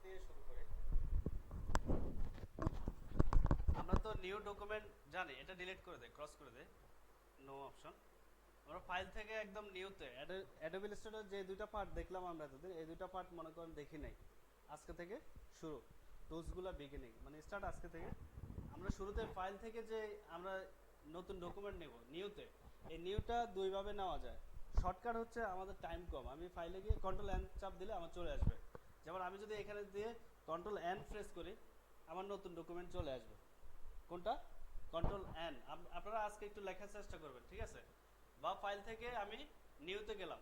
দিয়ে শুরু করি। আমরা তো নিউ ডকুমেন্ট জানি, এটা ডিলিট করে দেয়, ক্রস করে দেয়, নো অপশন। আমরা ফাইল থেকে একদম নিউতে অ্যাডোবি ইলাস্ট্রেটর যে দুইটা পার্ট দেখলাম আমরা এতদিন, এই দুইটা পার্ট মনে করেন দেখি নাই। আজকে থেকে শুরু, টুলসগুলো বিগিনিং মানে স্টার্ট আজকে থেকে। আমরা শুরুতে ফাইল থেকে যে আমরা নতুন ডকুমেন্ট নেব নিউতে, এই নিউটা দুইভাবে নেওয়া যায়। শর্টকাট হচ্ছে আমাদের টাইম কম, আমি ফাইলে গিয়ে কন্ট্রোল এন চাপ দিলে আমার চলে আসবে। যেমন আমি যদি এখানে দিয়ে কন্ট্রোল এন প্রেস করি, আমার নতুন ডকুমেন্ট চলে আসবে। কোনটা? Control N. আপনারা আজকে একটু লেখার চেষ্টা করবেন, ঠিক আছে? বা ফাইল থেকে আমি নিউতে গেলাম,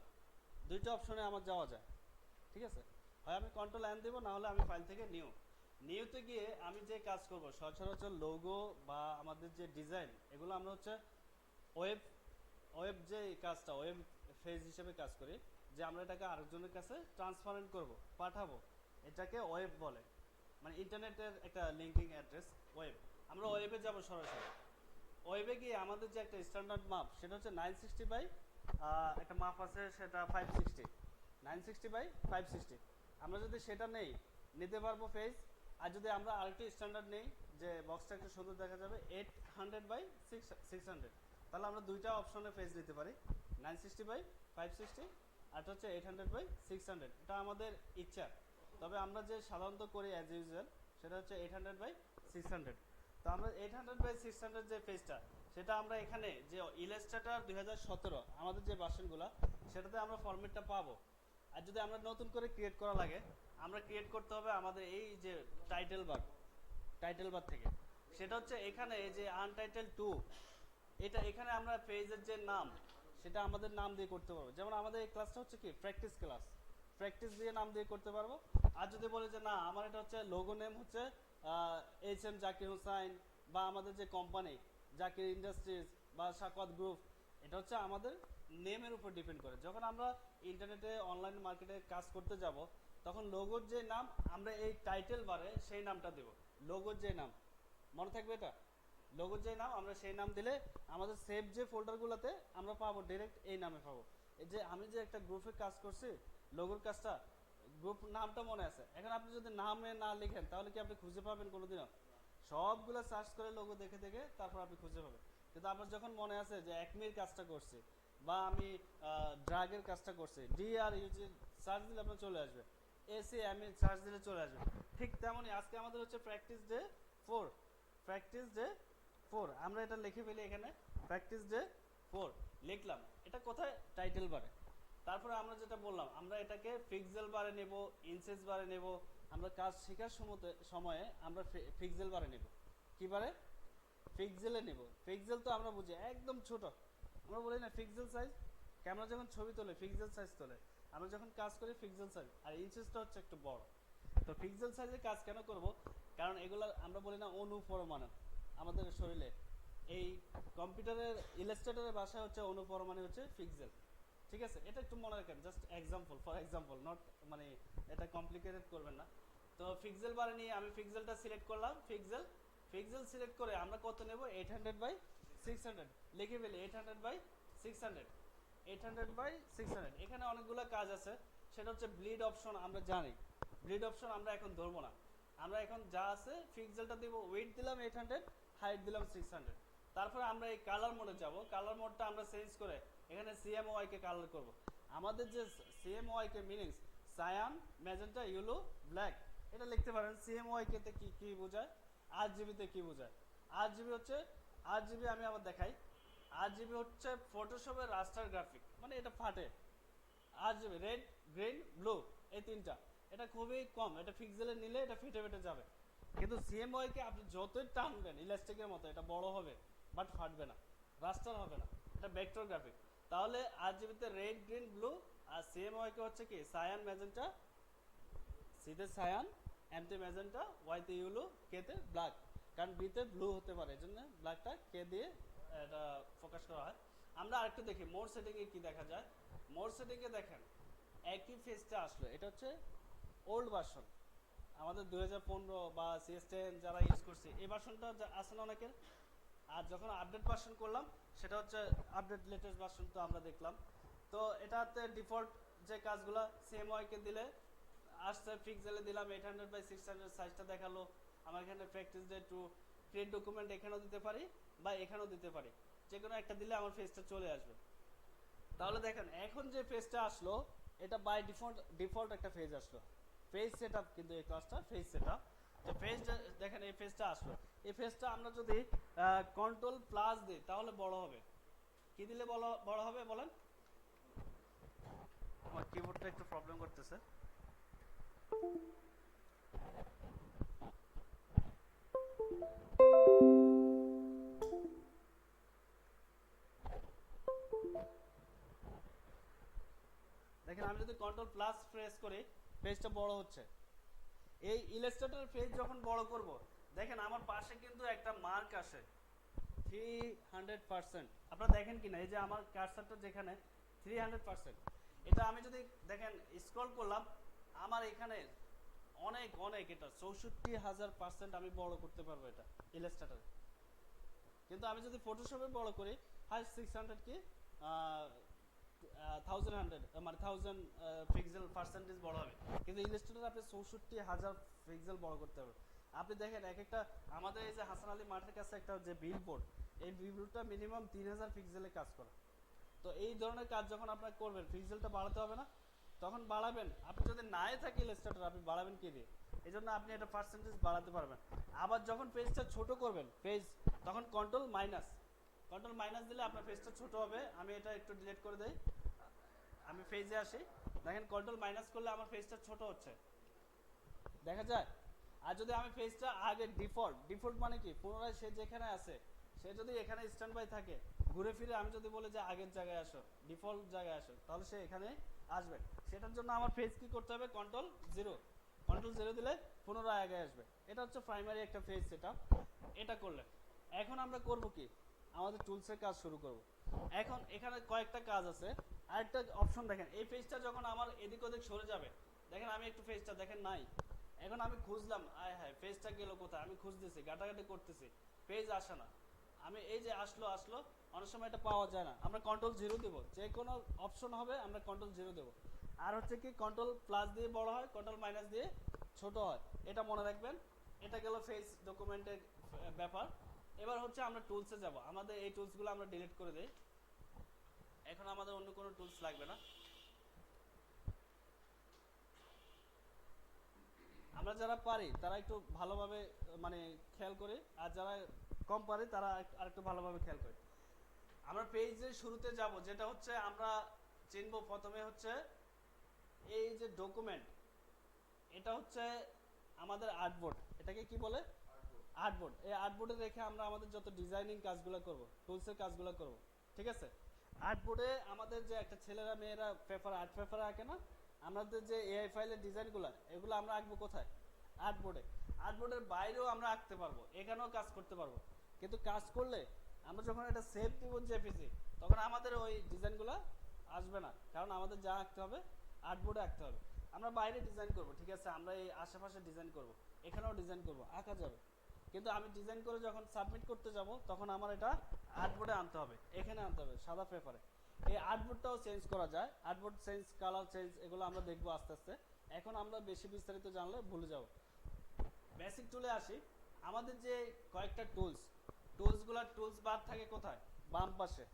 দুইটা অপশনে আমার যাওয়া যায়, ঠিক আছে? হয় আমি কন্ট্রোল এন দেবো, না হলে আমি ফাইল থেকে নিউতে গিয়ে আমি যে কাজ করব, সচরাচর লোগো বা আমাদের যে ডিজাইন, এগুলো আমরা হচ্ছে ওয়েব ওয়েব যে কাজটা, ওয়েব ফেজ হিসেবে কাজ করি, যে আমরা এটাকে আরেকজনের কাছে ট্রান্সফারেন্ট করব, পাঠাবো, এটাকে ওয়েব বলে। মানে ইন্টারনেটের একটা লিঙ্কিং অ্যাড্রেস ওয়েব। আমরা ওয়েবে যাব সরাসরি। ওয়েবে গিয়ে আমাদের যে একটা স্ট্যান্ডার্ড মাপ, সেটা হচ্ছে 960 বাই একটা মাপ আছে, সেটা 560, 960 বাই 560। আমরা যদি সেটা নেই, নিতে পারবো ফেজ। আর যদি আমরা আরেকটু স্ট্যান্ডার্ড নেই, যে বক্সটা একটু সুন্দর দেখা যাবে, 800 বাই 600, তাহলে আমরা দুইটা অপশনে ফেজ নিতে পারি, 960 বাই 560, আর হচ্ছে 800 বাই 600। এটা আমাদের ইচ্ছা। তবে আমরা যে সাধারণত করি অ্যাজ ইউজুয়াল, সেটা হচ্ছে 800 বাই 600। তো আমরা 800 বাই 600 যে পেজটা, সেটা আমরা এখানে যে ইলাস্ট্রেটর 2017 আমাদের যে ভার্সনগুলো, সেটাতে আমরা ফরম্যাটটা পাবো। আর যদি আমরা নতুন করে ক্রিয়েট করা লাগে, আমরা ক্রিয়েট করতে হবে আমাদের এই যে টাইটেল বার থেকে। সেটা হচ্ছে এখানে এই যে আনটাইটেল 2, এটা এখানে আমরা পেজের যে নাম, সেটা আমাদের নাম দিয়ে করতে পারবো। যেমন আমাদের এই ক্লাসটা হচ্ছে কি প্র্যাকটিস ক্লাস, প্র্যাকটিস দিয়ে নাম দিয়ে করতে পারবো। আর যদি বলে যে না, আমার এটা হচ্ছে লোগো নেম হচ্ছে এইচ এম জাকির হুসাইন, বা আমাদের যে কোম্পানি জাকির ইন্ডাস্ট্রিজ বা সাকওয়াত গ্রুপ, এটা হচ্ছে আমাদের নেমের উপর ডিপেন্ড করে। যখন আমরা ইন্টারনেটে অনলাইন মার্কেটে কাজ করতে যাব, তখন লোগোর যে নাম, আমরা এই টাইটেল বারে সেই নামটা দেব। লোগোর যে নাম মনে থাকবে, এটা লোগোর যে নাম, আমরা সেই নাম দিলে আমাদের সেভ যে ফোল্ডারগুলোতে আমরা পাবো, ডাইরেক্ট এই নামে পাবো। এই যে আমি যে একটা গ্রুপে কাজ করছি, লোগোর কাজটা, গ্রুপ নামটা মনে আছে। এখন আপনি যদি নামে না লিখেন, তাহলে কি আপনি খুঁজে পাবেন কোনোদিনও? সবগুলো সার্চ করে লোগো দেখে দেখে তারপর আপনি খুঁজে পাবেন। কিন্তু আপনার যখন মনে আছে যে একমির কাজটা করছি, বা আমি ড্রাগের কাজটা করছি, ডি আর ইউজি সার্চ দিলে আপনার চলে আসবে, এসি এম সার্চ দিলে চলে আসবে। ঠিক তেমনই আজকে আমাদের হচ্ছে প্র্যাকটিস ডে 4। প্র্যাকটিস ডে 4 আমরা এটা লিখে ফেলি এখানে, প্র্যাকটিস ডে 4 লিখলাম। এটা কোথায়? টাইটেল বারে। তারপরে আমরা যেটা বললাম, আমরা এটাকে পিক্সেল বারে নেব, ইঞ্চেস বারে নেব। আমরা কাজ শেখার সময়ে আমরা পিক্সেল বারে নেব। কি বারে? পিক্সেলে নেব। পিক্সেল তো আমরা বুঝি একদম ছোট, আমরা বলি না পিক্সেল সাইজ। ক্যামেরা যখন ছবি তোলে পিক্সেল সাইজ তোলে, আমরা যখন কাজ করি পিক্সেল সাইজ। আর ইঞ্চেসটা হচ্ছে একটু বড়। তো পিক্সেল সাইজে কাজ কেন করব? কারণ এগুলো আমরা বলি না অনুপরমাণু আমাদের শরীরে। এই কম্পিউটারের ইলাস্ট্রেটরের ভাষায় হচ্ছে অনুপরমাণু হচ্ছে পিক্সেল। ঠিক আছে, এটা একটু মনে রাখেন, just example, for example, not মানে এটা কমপ্লিকেটেড করবেন না। তো পিক্সেল বারে নিয়ে আমি পিক্সেলটা সিলেক্ট করলাম, পিক্সেল সিলেক্ট করে আমরা কত নেব? 800 বাই 600 লিখে ফেলি, 800 বাই 600, 800 বাই 600। এখানে অনেকগুলো কাজ আছে, সেটা হচ্ছে ব্লিড অপশন। আমরা জানি ব্লিড অপশন আমরা এখন ধরবো না। আমরা এখন যা আছে পিক্সেলটা দিব, ওয়েট দিলাম 800, হাইট দিলাম 600। তারপরে আমরা এই কালার মোডে যাব। কালার মোডটা আমরা চেঞ্জ করে এখানে সিএমওয়াই কে কালার করব। আমাদের যে CMY K meanings cyan, magenta, yellow, black, এটা লিখতে পারেন। সিএমওয়াই কে তে কি কি বোঝায়, আরজিবি তে কি বোঝায়। আরজিবি হচ্ছে, আরজিবি আমি আবার দেখাই, আরজিবি হচ্ছে ফটোশপের রাস্টার গ্রাফিক, মানে এটা ফাটে। আরজিবি রেড, গ্রিন, ব্লু, এই তিনটা, এটা খুবই কম, এটা পিক্সেলে নিলে এটা ফেটে ফেটে যাবে। কিন্তু সিএমওয়াই কে আপনি যতই টানবেন ইলাস্টিকের মতো, এটা বড় হবে বাট ফাটবে না, রাস্টার হবে না, এটা ভেক্টর গ্রাফিক। তাহলে আরজিবিতে রেড, গ্রিন, ব্লু, আর সিএমওয়াই কে হচ্ছে কি সায়ান, ম্যাজেন্টা, সিতে সায়ান, এমতে ম্যাজেন্টা, ওয়াইতে ইউলো, কেতে ব্ল্যাক। কারণ বিতে ব্লু হতে পারে, এই জন্য ব্ল্যাকটা কে দিয়ে এটা ফোকাস করা হয়। আমরা আরেকটু দেখি মোর সেটিংয়ে কি দেখা যায়। মোর সেটিংয়ে দেখেন একই ফেজটা আসলো, এটা হচ্ছে ওল্ড ভার্সন আমাদের 2015 বা CS10 যারা ইউজ করছে, এই ভার্সনটা আসে না অনেকের। আর যখন আপডেট ভার্সন করলাম, সেটা হচ্ছে আপডেট লেটেস্ট ভার্সন, তো আমরা দেখলাম। তো এটাতে ডিফল্ট যে কাজগুলো সিএমওয়াই কে দিলে আসছে পিক্সেলে দিলাম 800 বাই 600 সাইজটা দেখালো। আমার এখানে practice day to create document এখানেও দিতে পারি বা এখানেও দিতে পারি, যে কোনো একটা দিলে আমার ফেসটা চলে আসবে। তাহলে দেখেন এখন যে ফেজটা আসলো এটা বাই ডিফল্ট একটা ফেজ আসলো, ফেজ সেটআপ, কিন্তু এই ক্লাসটা ফেজ সেটআপ। তো ফেজটা দেখেন এই ফেজটা আসলো, এই ফেজটা আমরা যদি কন্ট্রোল প্লাস দিই তাহলে বড় হবে। কি দিলে বড় হবে বলেন? আমার কিবোর্ডটা একটু প্রবলেম করতেছে। দেখেন আমি যদি কন্ট্রোল প্লাস প্রেস করি পেজটা বড় হচ্ছে। এই ইলাস্ট্রেটর পেজ যখন বড় করব, দেখেন আমার পাশে কিন্তু একটা মার্ক আসে 300%। আপনারা দেখেন কিনা এই যে আমার কার্সারটা যেখানে 300%, এটা আমি যদি দেখেন স্ক্রল করলাম আমার এখানে অনেক অনেক এটা 64,000% আমি বড় করতে পারবো এটা ইলাস্ট্রেটরে। কিন্তু আমি যদি ফটোশপে বড় করি হাই 600 কি 1100 মানে 1000 পিক্সেল পার্সেন্টেজ বড় হবে, কিন্তু ইলাস্ট্রেটর আপনি 64,000 পিক্সেল বড় করতে হবে। আপনি দেখেন এক একটা আমাদের এই যে হাসান আলী মাঠের কাছে একটা যে বিলবোর্ড, এই বিলবোর্ডটা মিনিমাম 3000 পিক্সেলে কাজ করে। তো এই ধরনের কাজ যখন আপনারা করবেন পিক্সেলটা বাড়াতে হবে না? তখন বাড়াবেন। আপনি যদি নাই থাকে ইলাস্ট্রেটর আপনি বাড়াবেন কি দিয়ে? এই জন্য আপনি এটা পার্সেন্টেজ বাড়াতে পারবেন। আবার যখন পেজটা ছোট করবেন পেজ, তখন কন্ট্রোল মাইনাস দিলে আপনার পেজটা ছোট হবে। আমি এটা একটু ডিলিট করে দেই, আমি পেজে আসি, দেখেন কন্ট্রোল মাইনাস করলে আমার পেজটা ছোট হচ্ছে, দেখা যায়। আর যদি আমি পেজটা আগে ডিফল্ট মানে কি পুনরায় সে যেখানে আছে সে যদি এখানে স্ট্যান্ড বাই থাকে, ঘুরে ফিরে আমি যদি বলি যে আগের জায়গায় আসো, ডিফল্ট জায়গায় আসো, তাহলে সে এখানে আসবে। সেটার জন্য আমার পেজ কি করতে হবে? কন্ট্রোল জিরো দিলে পুনরায় আগে আসবে। এটা হচ্ছে প্রাইমারি একটা পেজ সেটআপ। এটা করলে এখন আমরা করব কি, আমাদের টুলসের কাজ শুরু করব। এখন এখানে কয়েকটা কাজ আছে। আরেকটা অপশন দেখেন, এই পেজটা যখন আমার এদিক ওদিক সরে যাবে, দেখেন আমি একটু পেজটা দেখেন নাই, এখন আমি খুঁজলাম, আয় হায় পেজটা গেল কোথায়, আমি খুঁজতেছি ঘাটাঘাটি করতেছি, পেজ আসে না। আমি এই যে আসলো অনেক সময় এটা পাওয়া যায় না, আমরা কন্ট্রোল জিরো দেবো, যে কোনো অপশন হবে আমরা কন্ট্রোল জিরো দেবো। আর হচ্ছে কি কন্ট্রোল প্লাস দিয়ে বড় হয়, কন্ট্রোল মাইনাস দিয়ে ছোট হয়, এটা মনে রাখবেন। এটা গেল ফেস ডকুমেন্টের ব্যাপার। এবার হচ্ছে আমরা টুলসে যাব, আমাদের এই টুলসগুলো আমরা ডিলিট করে দেই, এখন আমাদের অন্য কোনো টুলস লাগবে না। আমরা যারা পারি তারা একটু ভালোভাবে মানে খেয়াল করি, আর যারা কম পারে তারা আরেকটু ভালোভাবে খেয়াল করি। আমরা পেজের শুরুতে যাব, যেটা হচ্ছে আমরা চিনবো প্রথমে হচ্ছে এই যে ডকুমেন্ট, এটা হচ্ছে আমাদের আর্টবোর্ড। এটাকে কি বলে? আর্টবোর্ড। এই আর্টবোর্ডে রেখে আমরা আমাদের যত ডিজাইনিং কাজগুলো করব, টুলসের কাজগুলো করব, ঠিক আছে? আর্টবোর্ডে আমাদের যে একটা ছেলেরা মেয়েরা আর্ট পেপার আঁকে না, আমাদের যে এআই ফাইলের ডিজাইনগুলো এগুলো আমরা আঁকবো কোথায়? আর্টবোর্ডে। আর্টবোর্ডের বাইরেও আমরা আঁকতে পারবো, এখানেও কাজ করতে পারবো, কিন্তু কাজ করলে আমরা যখন এটা সেভ দিব জেপিজি, তখন আমাদের ওই ডিজাইনগুলো আসবে না, কারণ আমাদের যা আঁকতে হবে আর্টবোর্ডে আঁকতে হবে। আমরা বাইরে ডিজাইন করব, ঠিক আছে, আমরা এই আশেপাশে ডিজাইন করব, এখানেও ডিজাইন করব, আঁকা যাবে, কিন্তু আমি ডিজাইন করে যখন সাবমিট করতে যাব তখন আমার এটা আর্টবোর্ডে আনতে হবে, এখানে আনতে হবে সাদা পেপারে। এই আর্টবোর্ডটাও চেঞ্জ করা যায়, আর্টবোর্ড চেঞ্জ, কালার চেঞ্জ, এগুলো আমরা দেখবো আস্তে আস্তে। এখন আমরা বেশি বিস্তারিত জানলে ভুলে যাব। বেসিক টুলে আসি। আমাদের যে কয়েকটা টুলসগুলো টুলস বার থাকে কোথায়? বাম পাশে,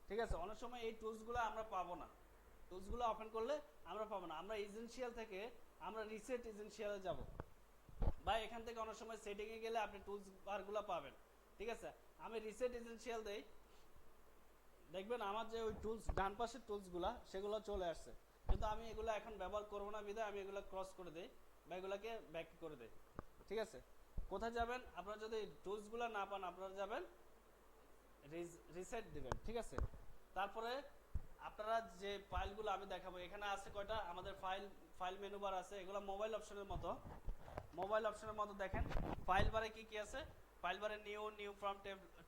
ঠিক আছে? অনেক সময় এই টুলসগুলো আমরা পাবো না, টুলসগুলো ওপেন করলে আমরা পাবো না। আমরা এসেনশিয়াল থেকে আমরা রিসেট এসেনশিয়ালে যাব, বা এখান থেকে অনেক সময় সেটিংয়ে গেলে আপনি টুলস বারগুলো পাবেন, ঠিক আছে? আমি রিসেট এসেনশিয়াল দেই, দেখবেন আমার যে ওই টুলস ডান পাশের টুলসগুলো সেগুলো চলে আসছে, কিন্তু আমি এগুলো এখন ব্যবহার করবো না বিধায় আমি এগুলো ক্রস করে দেই বা এগুলোকে ব্যাক করে দেই, ঠিক আছে? কোথায় যাবেন আপনারা যদি টুলসগুলো না পান? আপনারা যাবেন রিসেট দিবেন, ঠিক আছে? তারপরে আপনারা যে ফাইলগুলো আমি দেখাবো, এখানে আছে কয়টা আমাদের ফাইল মেনু বার আছে, এগুলো মোবাইল অপশনের মতো দেখেন। ফাইল বারে কি কি আছে? ফাইল বারে new from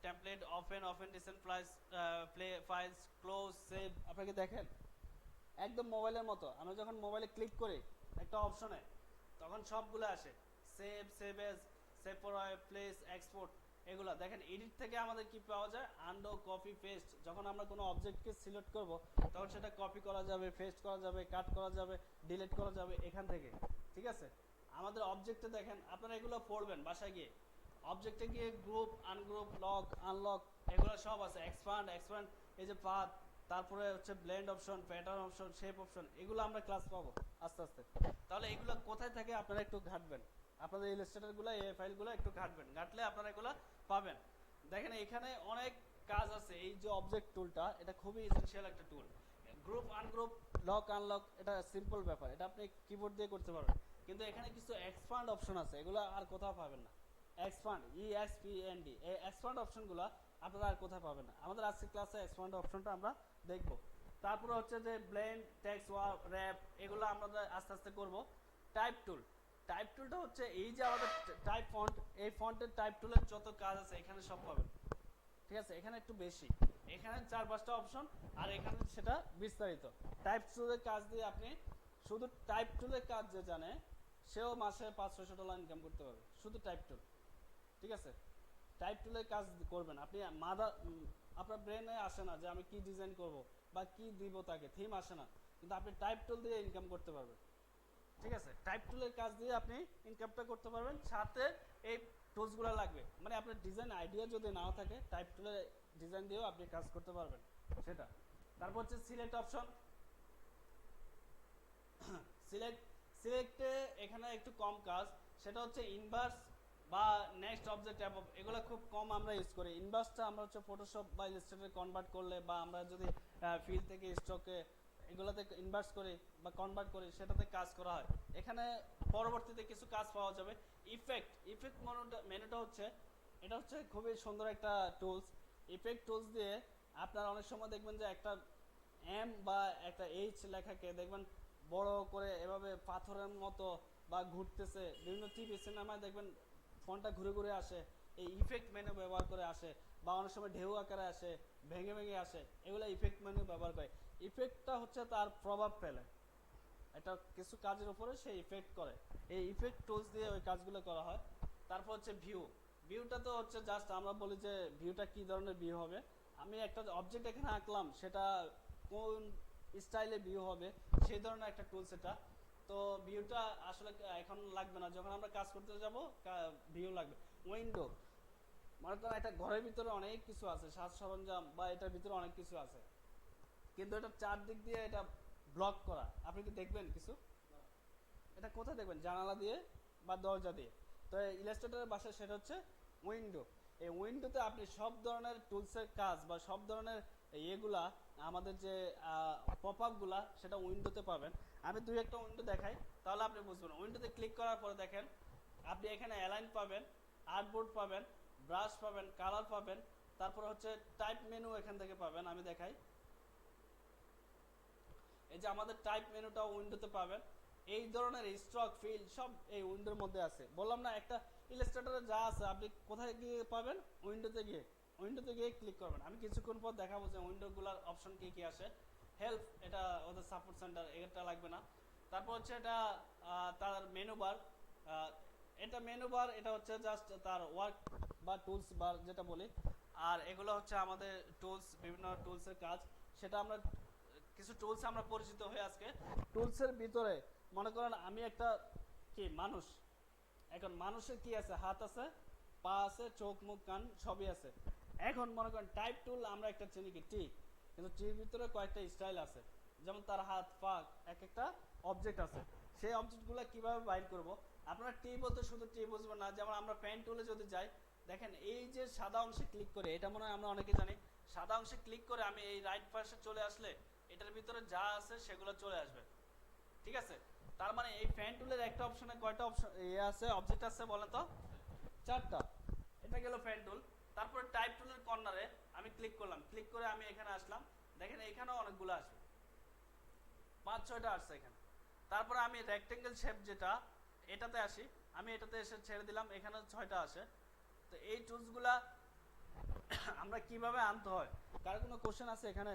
template, open recent play files, close, save, আপনাকে দেখেন একদম মোবাইলের মতো। আমরা যখন মোবাইলে ক্লিক করি একটা অপশনে, তখন সবগুলো আসে, save age, save for place, export, এগুলা দেখেন এডিট থেকে আমাদের কি পাওয়া যায়, আনডো, কপি, পেস্ট। যখন আমরা কোনো অবজেক্টকে সিলেক্ট করব তখন সেটা কপি করা যাবে, পেস্ট করা যাবে, কাট করা যাবে, ডিলিট করা যাবে এখান থেকে। ঠিক আছে, আমাদের অবজেক্টে দেখেন আপনারা এগুলো পড়বেন বাসায় গিয়ে। অবজেক্টে গিয়ে গ্রুপ, আনগ্রুপ, লক, আনলক এগুলো সব আছে। এক্সপান্ড, এই যে পাথ, তারপরে হচ্ছে blend option, pattern option, shape option, এগুলো আমরা ক্লাস পাবো আস্তে আস্তে। তাহলে এগুলো কোথায় থাকে আপনারা একটু ঘাটবেন, আপনাদের ইলাস্ট্রেটরগুলো এই ফাইলগুলো একটু ঘাটবেন, ঘাটলে আপনারা এগুলো পাবেন। দেখেন এখানে অনেক কাজ আছে। এই যে অবজেক্ট টুলটা, এটা খুবই এসেনশিয়াল একটা টুল। গ্রুপ, আনগ্রুপ, লক, আনলক, এটা সিম্পল ব্যাপার, এটা আপনি কিবোর্ড দিয়ে করতে পারবেন। কিন্তু এখানে কিছু এক্সপান্ড অপশন আছে, এগুলো আর কোথাও পাবেন না। এক্সপান্ড, EXPAND, এই এক্সপান্ড অপশনগুলো আপনারা আর কোথাও পাবেন না। আমাদের আজকে ক্লাসে এক্সপান্ড অপশনটা আমরা দেখব। তারপরে হচ্ছে যে ব্লেন্ড, টেক্সট র্যাপ, এগুলো আমরা আস্তে আস্তে করব। টাইপ টুল, টাইপ টুলটা হচ্ছে এই যে আমাদের টাইপ ফন্ট, এই ফন্টের টাইপ টুলের যত কাজ আছে এখানে সব পাবেন। ঠিক আছে, এখানে একটু বেশি, এখানে 4-5টা অপশন, আর এখানে সেটা বিস্তারিত। টাইপ টুলের কাজ দিয়ে আপনি, শুধু টাইপ টুলের কাজ যে জানে সেও মাসে $500-600 ইনকাম করতে পারবে, শুধু টাইপ টুল। ঠিক আছে, টাইপ টুলের কাজ করবেন আপনি। আপনার ব্রেনে আসে না যে আমি কি ডিজাইন করব বা কি দিব তাকে, থিম আসে না, কিন্তু আপনি টাইপ টুল দিয়ে ইনকাম করতে পারবেন। ঠিক আছে, টাইপ টুলের কাজ দিয়ে আপনি ইনকামটা করতে পারবেন, সাথে এই টুলসগুলো লাগবে। মানে আপনার ডিজাইন আইডিয়া যদি নাও থাকে, টাইপ টুলের ডিজাইন দিয়েও আপনি কাজ করতে পারবেন সেটা। তারপর হচ্ছে সিলেক্ট অপশন। সিলেক্টে এখানে একটু কম কাজ, সেটা হচ্ছে ইনভার্স বা নেক্সট অবজেক্ট অ্যাবভ, এগুলো খুব কম আমরা ইউজ করি। ইনভার্সটা আমরা হচ্ছে ফটোশপ বা ইলাস্ট্রেটরে কনভার্ট করলে, বা আমরা যদি ফিল থেকে স্টকে এগুলোতে ইনভার্স করি বা কনভার্ট করি, সেটাতে কাজ করা হয়। এখানে পরবর্তীতে কিছু কাজ পাওয়া যাবে। ইফেক্ট মেনুটা হচ্ছে, এটা হচ্ছে খুবই সুন্দর একটা টুলস। ইফেক্ট টুলস দিয়ে আপনারা অনেক সময় দেখবেন যে একটা এম বা একটা এইচ লেখাকে দেখবেন বড় করে এভাবে পাথরের মতো বা ঘুরতেছে। বিভিন্ন টিভি সিনেমায় দেখবেন ফোনটা ঘুরে ঘুরে আসে, এই ইফেক্ট মেনু ব্যবহার করে আসে, বা অনেক সময় ঢেউ আকারে আসে, ভেঙে ভেঙে আসে, এগুলো ইফেক্ট মেনু ব্যবহার করে। ইফেক্টটা হচ্ছে তার প্রভাব ফেলে, এটা কিছু কাজের উপরে সে ইফেক্ট করে। এই ইফেক্ট টুলস দিয়ে ওই কাজগুলো করা হয়। তারপর হচ্ছে ভিউটা তো হচ্ছে জাস্ট আমরা বলি যে ভিউটা কি ধরনের ভিউ হবে। আমি একটা অবজেক্ট এখানে আঁকলাম, সেটা কোন স্টাইলে ভিউ হবে সেই ধরনের একটা টুলস এটা। তো ভিউটা আসলে এখন লাগবে না, যখন আমরা কাজ করতে যাব ভিউ লাগবে। উইন্ডো, মনে করেন একটা ঘরের ভিতরে অনেক কিছু আছে, সাজ সরঞ্জাম বা এটার ভিতরে অনেক কিছু আছে, কিন্তু এটা চারদিক দিয়ে এটা ব্লক করা, আপনি কি দেখবেন কিছু? এটা কোথায় দেখবেন? জানালা দিয়ে বা দরজা দিয়ে। তো ইলাস্ট্রেটরের ভাষায় সেটা হচ্ছে উইন্ডো। এই উইন্ডোতে আপনি সব ধরনের টুলসের কাজ বা সব ধরনের ইয়েগুলা, আমাদের যে পপ আপগুলা, সেটা উইন্ডোতে পাবেন। আমি দুই একটা উইন্ডো দেখাই, তাহলে আপনি বুঝবেন। উইন্ডোতে ক্লিক করার পরে দেখেন আপনি এখানে অ্যালাইন পাবেন, আর্টবোর্ড পাবেন, ব্রাশ পাবেন, কালার পাবেন, তারপর হচ্ছে টাইপ মেনু এখান থেকে পাবেন। আমি দেখাই, এই যে আমাদের টাইপ মেনুটাও উইন্ডোতে পাবেন। এই ধরনের স্ট্রোক, ফিল সব এই উইন্ডোর মধ্যে আছে। বললাম না, একটা ইলাস্ট্রেটরে যা আছে আপনি কোথায় গিয়ে পাবেন? উইন্ডোতে গিয়ে ক্লিক করবেন। আমি কিছুক্ষণ পর দেখাবো যে উইন্ডোগুলোর অপশন কি কি আসে। হেল্প, এটা ওদের সাপোর্ট সেন্টার, এটা লাগবে না। তারপর হচ্ছে এটা তার মেনু বার, এটা মেনু বার, এটা হচ্ছে জাস্ট তার ওয়ার্ক বা টুলস বার যেটা বলি। আর এগুলো হচ্ছে আমাদের টুলস, বিভিন্ন টুলসের কাজ। সেটা আমরা কিছু টুলস আমরা পরিচিত হয়ে আজকে। টুলসের ভিতরে মনে করেন আমি একটা কি মানুষ, এখন মানুষের কি আছে? হাত আছে, পা আছে, চোখ মুখ কান সবই আছে। এখন মনে করেন টাইপ টুল আমরা একটা চিনি কি টি, কিন্তু টির ভিতরে কয়েকটা স্টাইল আছে। যেমন তার হাত পা এক একটা অবজেক্ট আছে, সেই অবজেক্টগুলো কিভাবে বাইর করব? আপনারা টি বলতে শুধু টি বুঝবেন না। যেমন আমরা পেন টুলে যদি যাই, দেখেন এই যে সাদা অংশে ক্লিক করে, এটা মনে হয় আমরা অনেকে জানি, সাদা অংশে ক্লিক করে আমি এই রাইট পাশে চলে আসলে এটার ভিতরে যা আছে সেগুলো চলে আসবে। ঠিক আছে, তার মানে এই ফ্যান টুলের একটা অপশনে কয়টা অপশন আছে, অবজেক্ট আছে বলেন তো? 4টা। এটা গেল ফ্যান টুল। তারপরে টাইপ টুলের কর্নারে আমি ক্লিক করলাম, ক্লিক করে আমি এখানে আসলাম, দেখেন এখানেও অনেকগুলো আসবে, 5-6টা আসছে এখানে। তারপরে আমি রেক্টেঙ্গেল শেপ যেটা, এটাতে আসি, আমি এটাতে এসে ছেড়ে দিলাম, এখানে 6টা আসে। তো এই টুলসগুলা আমরা কিভাবে আনতে হয়? কার কোনো কোশ্চেন আছে এখানে?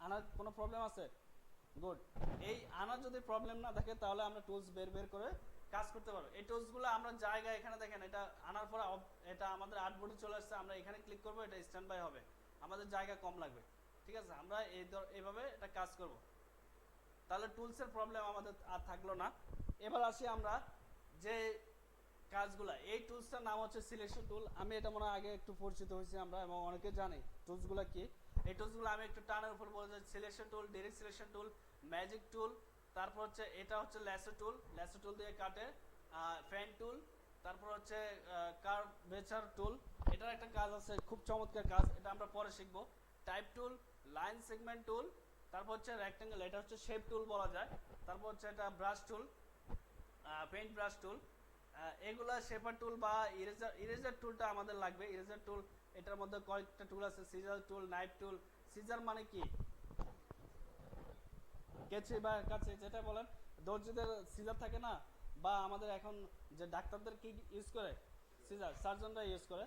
আনার কোনো প্রবলেম আছে? গুড। এই আনার যদি প্রবলেম না থাকে তাহলে আমরা টুলস বের করে কাজ করতে পারবো। এই টুলসগুলো আমরা জায়গা এখানে দেখেন, এটা আনার পর এটা আমাদের আর্টবোর্ডে চলে আসছে, আমরা এখানে ক্লিক করবো, এটা স্ট্যান্ড বাই হবে, আমাদের জায়গা কম লাগবে। ঠিক আছে, আমরা এইভাবে এটা কাজ করব, তাহলে টুলসের প্রবলেম আমাদের আর থাকলো না। এবার আসি আমরা যে কাজগুলা, এই টুলসটার নাম হচ্ছে সিলেকশন টুল। আমি এটা মনে হয় আগে একটু পরিচিত হয়েছি আমরা, এবং অনেকে জানে টুলসগুলো কি। এই টুলসগুলো আমি একটু টানের উপর বলে যাচ্ছি। Selection tool, direct selection tool, magic টুল, তারপর হচ্ছে এটা হচ্ছে ল্যাসো টুল, ল্যাসো টুল দিয়ে কাটে, ফ্যান টুল, তারপর হচ্ছে কার্ভেচার টুল, এটার একটা কাজ আছে খুব চমৎকার কাজ, এটা আমরা পরে শিখবো। টাইপ টুল, লাইন সেগমেন্ট টুল, তারপর হচ্ছে রেক্টেঙ্গেল, এটা হচ্ছে শেপ টুল বলা যায়, তারপর হচ্ছে এটা ব্রাশ টুল, পেইন্ট ব্রাশ টুল, এগুলা শেপার টুল বা ইরেজার টুলটা আমাদের লাগবে। ইরেজার টুল, এটার মধ্যে কয়েকটা টুল আছে, সিজার টুল, নাইফ টুল। সিজার মানে কি? কেচি বা কাছে যেটা বলেন, দর্জিদের সিজার থাকে না, বা আমাদের এখন যে ডাক্তারদের কি ইউজ করে, সিজার, সার্জনরা ইউজ করে।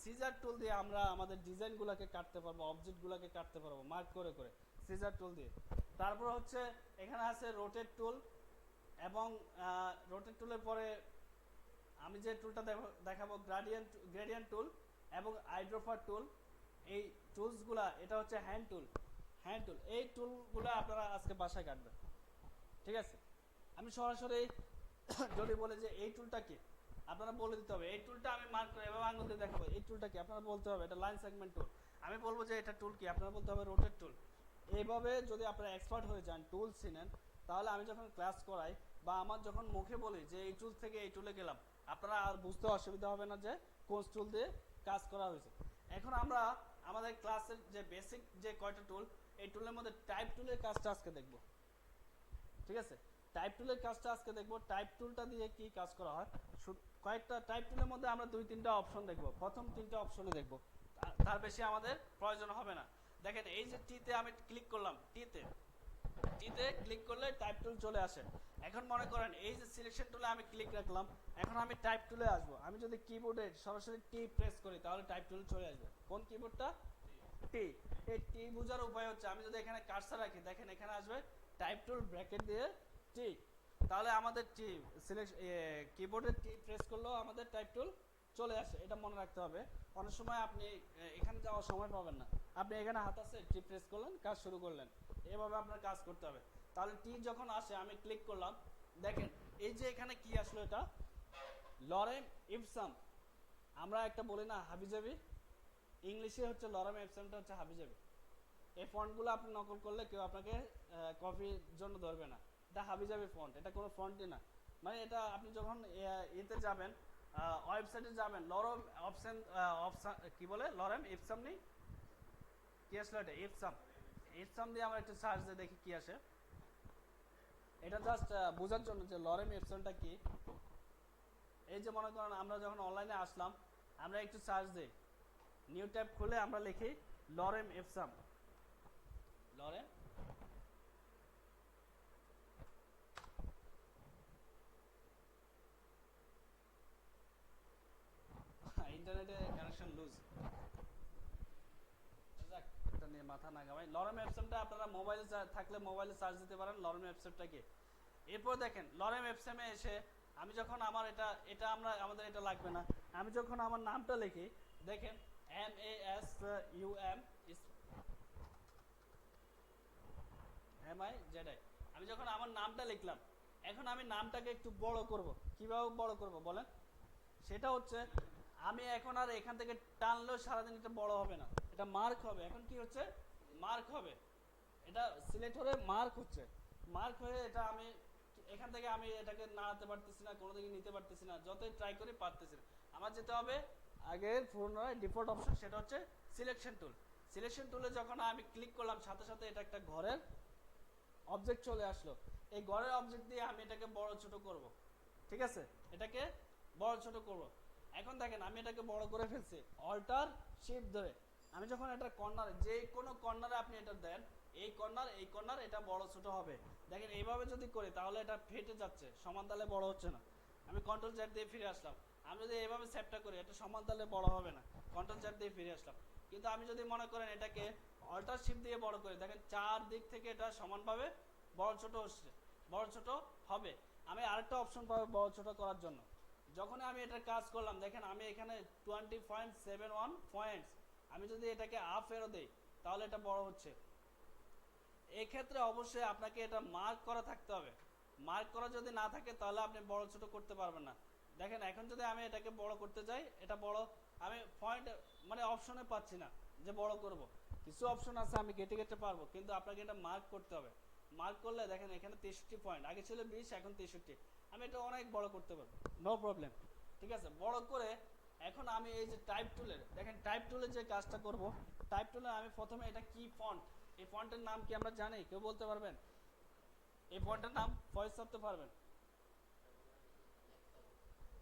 সিজার টুল দিয়ে আমরা আমাদের ডিজাইনগুলোকে কাটতে পারবো, অবজেক্টগুলোকে কাটতে পারবো মার্ক করে করে সিজার টুল দিয়ে। তারপর হচ্ছে এখানে আছে রোটেট টুল, এবং রোটেট টুলের পরে আমি যে টুলটা দেখাবো গ্রেডিয়েন্ট টুল এবং আইড্রোফার টুল। এই টুলসগুলা, এটা হচ্ছে হ্যান্ড টুল, হ্যান্ড টুল। এই টুলগুলো আপনারা আজকে বাসায় কাটবেন। ঠিক আছে, আমি সরাসরি যদি বলে যে এই টুলটা কি, আপনারা বলে দিতে হবে। এই টুলটা আমি মার্ক করে এভাবে আঙুল দিয়ে দেখাবো, এই টুলটা কি, আপনারা বলতে হবে এটা লাইন সেগমেন্ট টুল। আমি বলবো যে এটা টুল কি, আপনারা বলতে হবে রোটেট টুল। এইভাবে যদি আপনারা এক্সপার্ট হয়ে যান, টুল চিনেন, তাহলে আমি যখন ক্লাস করাই বা আমার যখন মুখে বলি যে এই টুল থেকে এই টুলে গেলাম, আপনারা আর বুঝতে অসুবিধা হবে না যে কোন টুল দিয়ে কাজ করা হয়েছে। এখন আমরা আমাদের ক্লাসের যে বেসিক যে কয়টা টুল, এই টুলের মধ্যে টাইপ টুলের কাজটা আজকে দেখব। ঠিক আছে, টাইপ টুলের কাজটা আজকে দেখব। টাইপ টুলটা দিয়ে কি কাজ করা হয়, কয়েকটা টাইপ টুলের মধ্যে আমরা 2-3টা অপশন দেখব, প্রথম 3টা অপশনে দেখব, তার বেশি আমাদের প্রয়োজন হবে না। দেখেন এই যে টিতে আমি ক্লিক করলাম, টিতে ক্লিক করলে টাইপ টুল চলে আসে। এখন মনে করেন এই যে সিলেকশন টুলে আমি ক্লিক রাখলাম, এখন আমি টাইপ টুলে আসবো। আমি যদি কিবোর্ডে সরাসরি টি প্রেস করি তাহলে টাইপ টুল চলে আসবে। কোন কিবোর্ডটা? টি। এই টি বোঝার উপায় হচ্ছে আমি যদি এখানে কার্সর রাখি, দেখেন এখানে আসবে টাইপ টুল ব্র্যাকেট দিয়ে টি, তাহলে আমাদের টি কিবোর্ডে টি প্রেস করলেও আমাদের টাইপ টুল চলে আসে। এটা মনে রাখতে হবে। অনেক সময় আপনি এখানে যাওয়ার সময় পাবেন না, আপনি এখানে হাত আছে, টি প্রেস করলেন, কাজ শুরু করলেন, এভাবে আপনার কাজ করতে হবে। তাহলে টি যখন আসে, আমি ক্লিক করলাম, দেখেন এই যে এখানে কি আসলো, এটা লরেম ইপসাম। আমরা একটা বলি না হাবিজাবি, ইংলিশে হচ্ছে লরেম ইপসামটা হচ্ছে হাবিজাবি। এই ফন্টগুলো আপনি নকল করলে কেউ আপনাকে কপির জন্য ধরবে না। এটা হাবিজাবি ফন্ট, এটা কোনো ফন্টই না। মানে এটা আপনি যখন এতে যাবেন, ওয়েবসাইটে যাবেন, লরম অপশন কি বলে, লরেম ইপসাম নেই, কি আসলো এটা, ইপসাম দিয়ে আমরা একটু সার্চ দিয়ে দেখি কি আসে। এটা জাস্ট বোঝার জন্য যে লরেম ইপসামটা কি। এই যে মনে করেন আমরা যখন অনলাইনে আসলাম, আমরা একটু সার্চ দিই, নিউ ট্যাব খুলে আমরা লিখি লরেম ইপসাম, লরেম ইন্টারনেটে কানেকশন লুজ, এটা নিয়ে মাথা না ঘামাই। লরেম এপসামটা আপনারা মোবাইলে থাকলে মোবাইলে সার্চ দিতে পারেন লরেম এপসামটা কি। এরপর দেখেন লরেম এপসামে এসে আমি যখন আমার এটা আমাদের এটা লাগবে না, আমি যখন আমার নামটা লিখি, দেখেন MASUM আমি যখন আমার নামটা লিখলাম, এখন আমি নামটাকে একটু বড় করব। কিভাবে বড় করব বলেন? সেটা হচ্ছে আমি এখন আর এখান থেকে টানলেও সারাদিন এটা বড় হবে না, এটা মার্ক হবে। এখন কি হচ্ছে, মার্ক হবে, এটা সিলেক্টরে মার্ক হচ্ছে, মার্ক হয়ে এটা আমি এখান থেকে আমি এটাকে নাড়াতে পারতেছি না, কোনো দিকে নিতে পারতেছি না, যতই ট্রাই করি পারতেছি না। আমার যেতে হবে আগের পুনরায় ডিফল্ট অপশন, সেটা হচ্ছে সিলেকশন টুল। সিলেকশন টুলে যখন আমি ক্লিক করলাম, সাথে সাথে এটা একটা ঘরের অবজেক্ট চলে আসলো। এই ঘরের অবজেক্ট দিয়ে আমি এটাকে বড় ছোট করব। ঠিক আছে, এটাকে বড় ছোট করব। এখন দেখেন আমি এটাকে বড় করে ফেলছি, অল্টার শিফট ধরে। আমি যখন এটা কর্নারে, যে কোনো কর্নারে আপনি এটা দেন, এই কর্নার এটা বড় ছোট হবে। দেখেন এইভাবে যদি করি তাহলে এটা ফেটে যাচ্ছে, সমান তালে বড় হচ্ছে না। আমি কন্ট্রোল জেড দিয়ে ফিরে আসলাম। আমি যদি এইভাবে সেভটা করি, এটা সমান তালে বড় হবে না, কন্ট্রোল জেড দিয়ে ফিরে আসলাম। কিন্তু আমি যদি মনে করেন এটাকে অল্টার শিফট দিয়ে বড় করি, দেখেন চার দিক থেকে এটা সমানভাবে বড় ছোট হচ্ছে, বড় ছোট হবে। আমি আরেকটা অপশন পাবো বড় ছোট করার জন্য। যখন আমি এটা কাজ করলাম দেখেন আমি এখানে 20.71 পয়েন্টস, আমি যদি এটাকে আপ এরো দেই তাহলে এটা বড় হচ্ছে। এই ক্ষেত্রে অবশ্যই আপনাকে এটা মার্ক করা থাকতে হবে। মার্ক করা যদি না থাকে তাহলে আপনি বড় ছোট করতে পারবেন না। দেখেন এখন যদি আমি এটাকে বড় করতে যাই, এটা বড়, আমি পয়েন্ট মানে অপশনে পাচ্ছি না যে বড় করব। কিছু অপশন আছে আমি কেটে কেটে পারবো, কিন্তু আপনাকে এটা মার্ক করতে হবে। মার্ক করলে দেখেন এখানে 63 পয়েন্ট, আগে ছিল 20, এখন 63। আমি এটা অনেক বড় করতে পারবো, নো প্রবলেম। ঠিক আছে, বড় করে এখন আমি এই যে টাইপ টুলের, দেখেন টাইপ টুলের যে কাজটা করব, টাইপ টুলে আমি প্রথমে এটা কি ফন্ট, এই ফন্টের নাম কি আমরা জানি? কেউ বলতে পারবেন? এই ফন্টের নাম ভয়েস করতে পারবেন?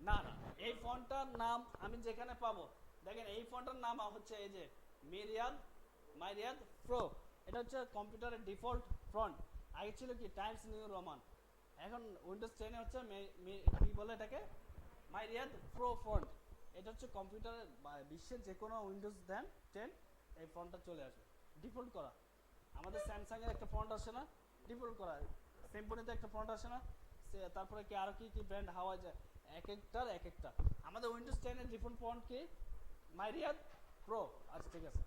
না না, এই ফন্টটার নাম আমি যেখানে পাবো, দেখেন এই ফন্টটার নাম হচ্ছে এই যে মাইরিয়াদ প্রো। এটা হচ্ছে কম্পিউটারের ডিফল্ট ফন্ট। আগে ছিল কি টাইমস নিউ রোমান, এখন উইন্ডোজ 10 হচ্ছে কি বলে এটাকে, মাইরিয়াদ প্রো ফন্ট। এটা হচ্ছে কম্পিউটারের বিশ্বের যে কোনো উইন্ডোজ দেন 10 এই ফন্টটা চলে আসবে ডিফল্ট করা। আমাদের স্যামসাং এর একটা ফন্ট আসে না ডিফল্ট করা, সিম্ফনিতে একটা ফন্ট আসে না, তারপরে কি আরো কি কি ব্র্যান্ড হাওয়া যায়, এক একটার এক একটা। আমাদের উইন্ডোজ 10 এর ডিফল্ট ফন্ট কি? মাইরিয়াদ প্রো। আচ্ছা ঠিক আছে,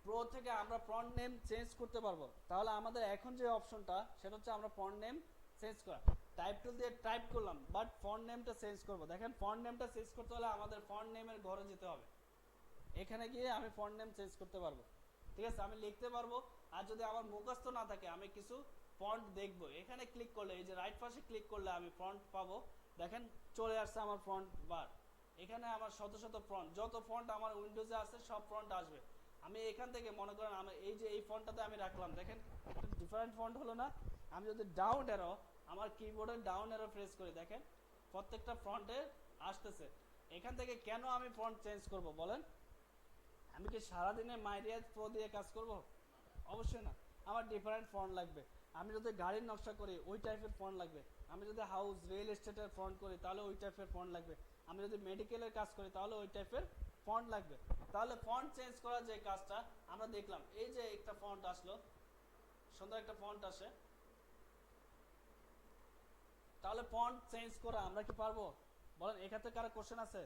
প্রো থেকে আমরা ফন্ট নেম চেঞ্জ করতে পারবো। তাহলে আমাদের এখন যে অপশনটা সেটা হচ্ছে আমরা ফন্ট নেম চেঞ্জ করা। টাইপ টুল দিয়ে টাইপ করলাম, বাট ফন্ট নেমটা চেঞ্জ করব। দেখেন ফন্ট নেমটা চেঞ্জ করতে হলে আমাদের ফন্ট নেমের ঘরে যেতে হবে, এখানে গিয়ে আমি ফন্ট নেম চেঞ্জ করতে পারবো। ঠিক আছে, আমি লিখতে পারবো। আর যদি আমার মুখস্থ না থাকে আমি কিছু ফন্ট দেখবো, এখানে ক্লিক করলে এই যে রাইট পাশে ক্লিক করলে আমি ফন্ট পাবো। দেখেন চলে আসছে আমার ফন্ট বার, এখানে আমার শত শত ফন্ট, যত ফন্ট আমার উইন্ডোজে আছে সব ফন্ট আসবে। আমি এখান থেকে মনে করেন আমি এই যে এই ফন্টটাতে আমি রাখলাম, দেখেন একটা ডিফারেন্ট ফন্ট হলো না? আমি যদি ডাউন অ্যারো, আমার কিবোর্ডের ডাউন অ্যারো প্রেস করি, দেখেন প্রত্যেকটা ফন্টে আসতেছে। এখান থেকে কেন আমি ফন্ট চেঞ্জ করব বলেন? আমি কি সারাদিনে মাইরিয়াদ প্রো দিয়ে কাজ করব? অবশ্যই না, আমার ডিফারেন্ট ফন্ট লাগবে। আমি যদি গাড়ির নকশা করি ওই টাইপের ফন্ট লাগবে, আমি যদি হাউস রিয়েল এস্টেটের ফন্ট করি তাহলে ওই টাইপের ফন্ট লাগবে, আমি যদি মেডিকেলের কাজ করি তাহলে ওই টাইপের ফন্ট লাগবে। তাহলে ফন্ট চেঞ্জ করার যে কাজটা আমরা দেখলাম, এই যে একটা ফন্ট আসলো, সুন্দর একটা ফন্ট আসে, তাহলে ফন্ট চেঞ্জ করা আমরা কি পারবো বলেন? এক্ষেত্রে কারো কোশ্চেন আছে?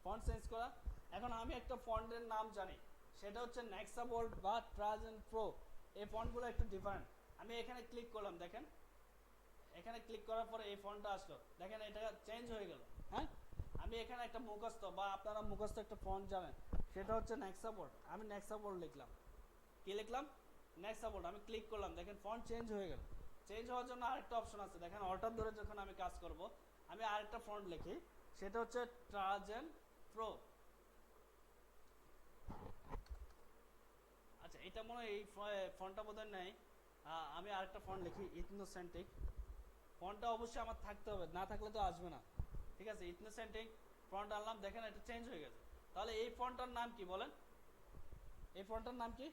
ফন্ট চেঞ্জ করা, এখন আমি একটা ফন্টের নাম জানি, সেটা হচ্ছে নেক্সাবোল্ড বা ট্রাজেন প্রো। এই ফন্টগুলো একটু ডিফারেন্ট। আমি এখানে ক্লিক করলাম, দেখেন এখানে ক্লিক করার পরে এই ফন্টটা আসলো, দেখেন এটা চেঞ্জ হয়ে গেল। হ্যাঁ, আমি এখানে একটা মুখস্থ বা আপনারা মুখস্থ একটা ফন্ট জানেন, সেটা হচ্ছে নেক্সাবোল্ড। আমি নেক্সাবোল্ড লিখলাম, কি লিখলাম? নেক্সাবোল্ড। আমি ক্লিক করলাম, দেখেন ফন্ট চেঞ্জ হয়ে গেল। চেঞ্জ হওয়ার জন্য আরেকটা অপশন আছে, দেখেন অল্টার ধরে যখন আমি কাজ করব, আমি আরেকটা ফন্ট লিখি, সেটা হচ্ছে ট্রাজেন প্রো। আচ্ছা এটা মনে হয় এই ফন্টটা বোধহয় নেই, আমি আরেকটা ফন্ট লিখি, ইথনোসেন্ট্রিক। ফন্টটা অবশ্যই আমার থাকতে হবে, না থাকলে তো আসবে না। ঠিক আছে, ইথনোসেন্ট্রিক ফন্ট আনলাম, দেখেন এটা চেঞ্জ হয়ে গেছে। তাহলে এই ফন্টটার নাম কি বলেন? এই ফন্টটার নাম কি?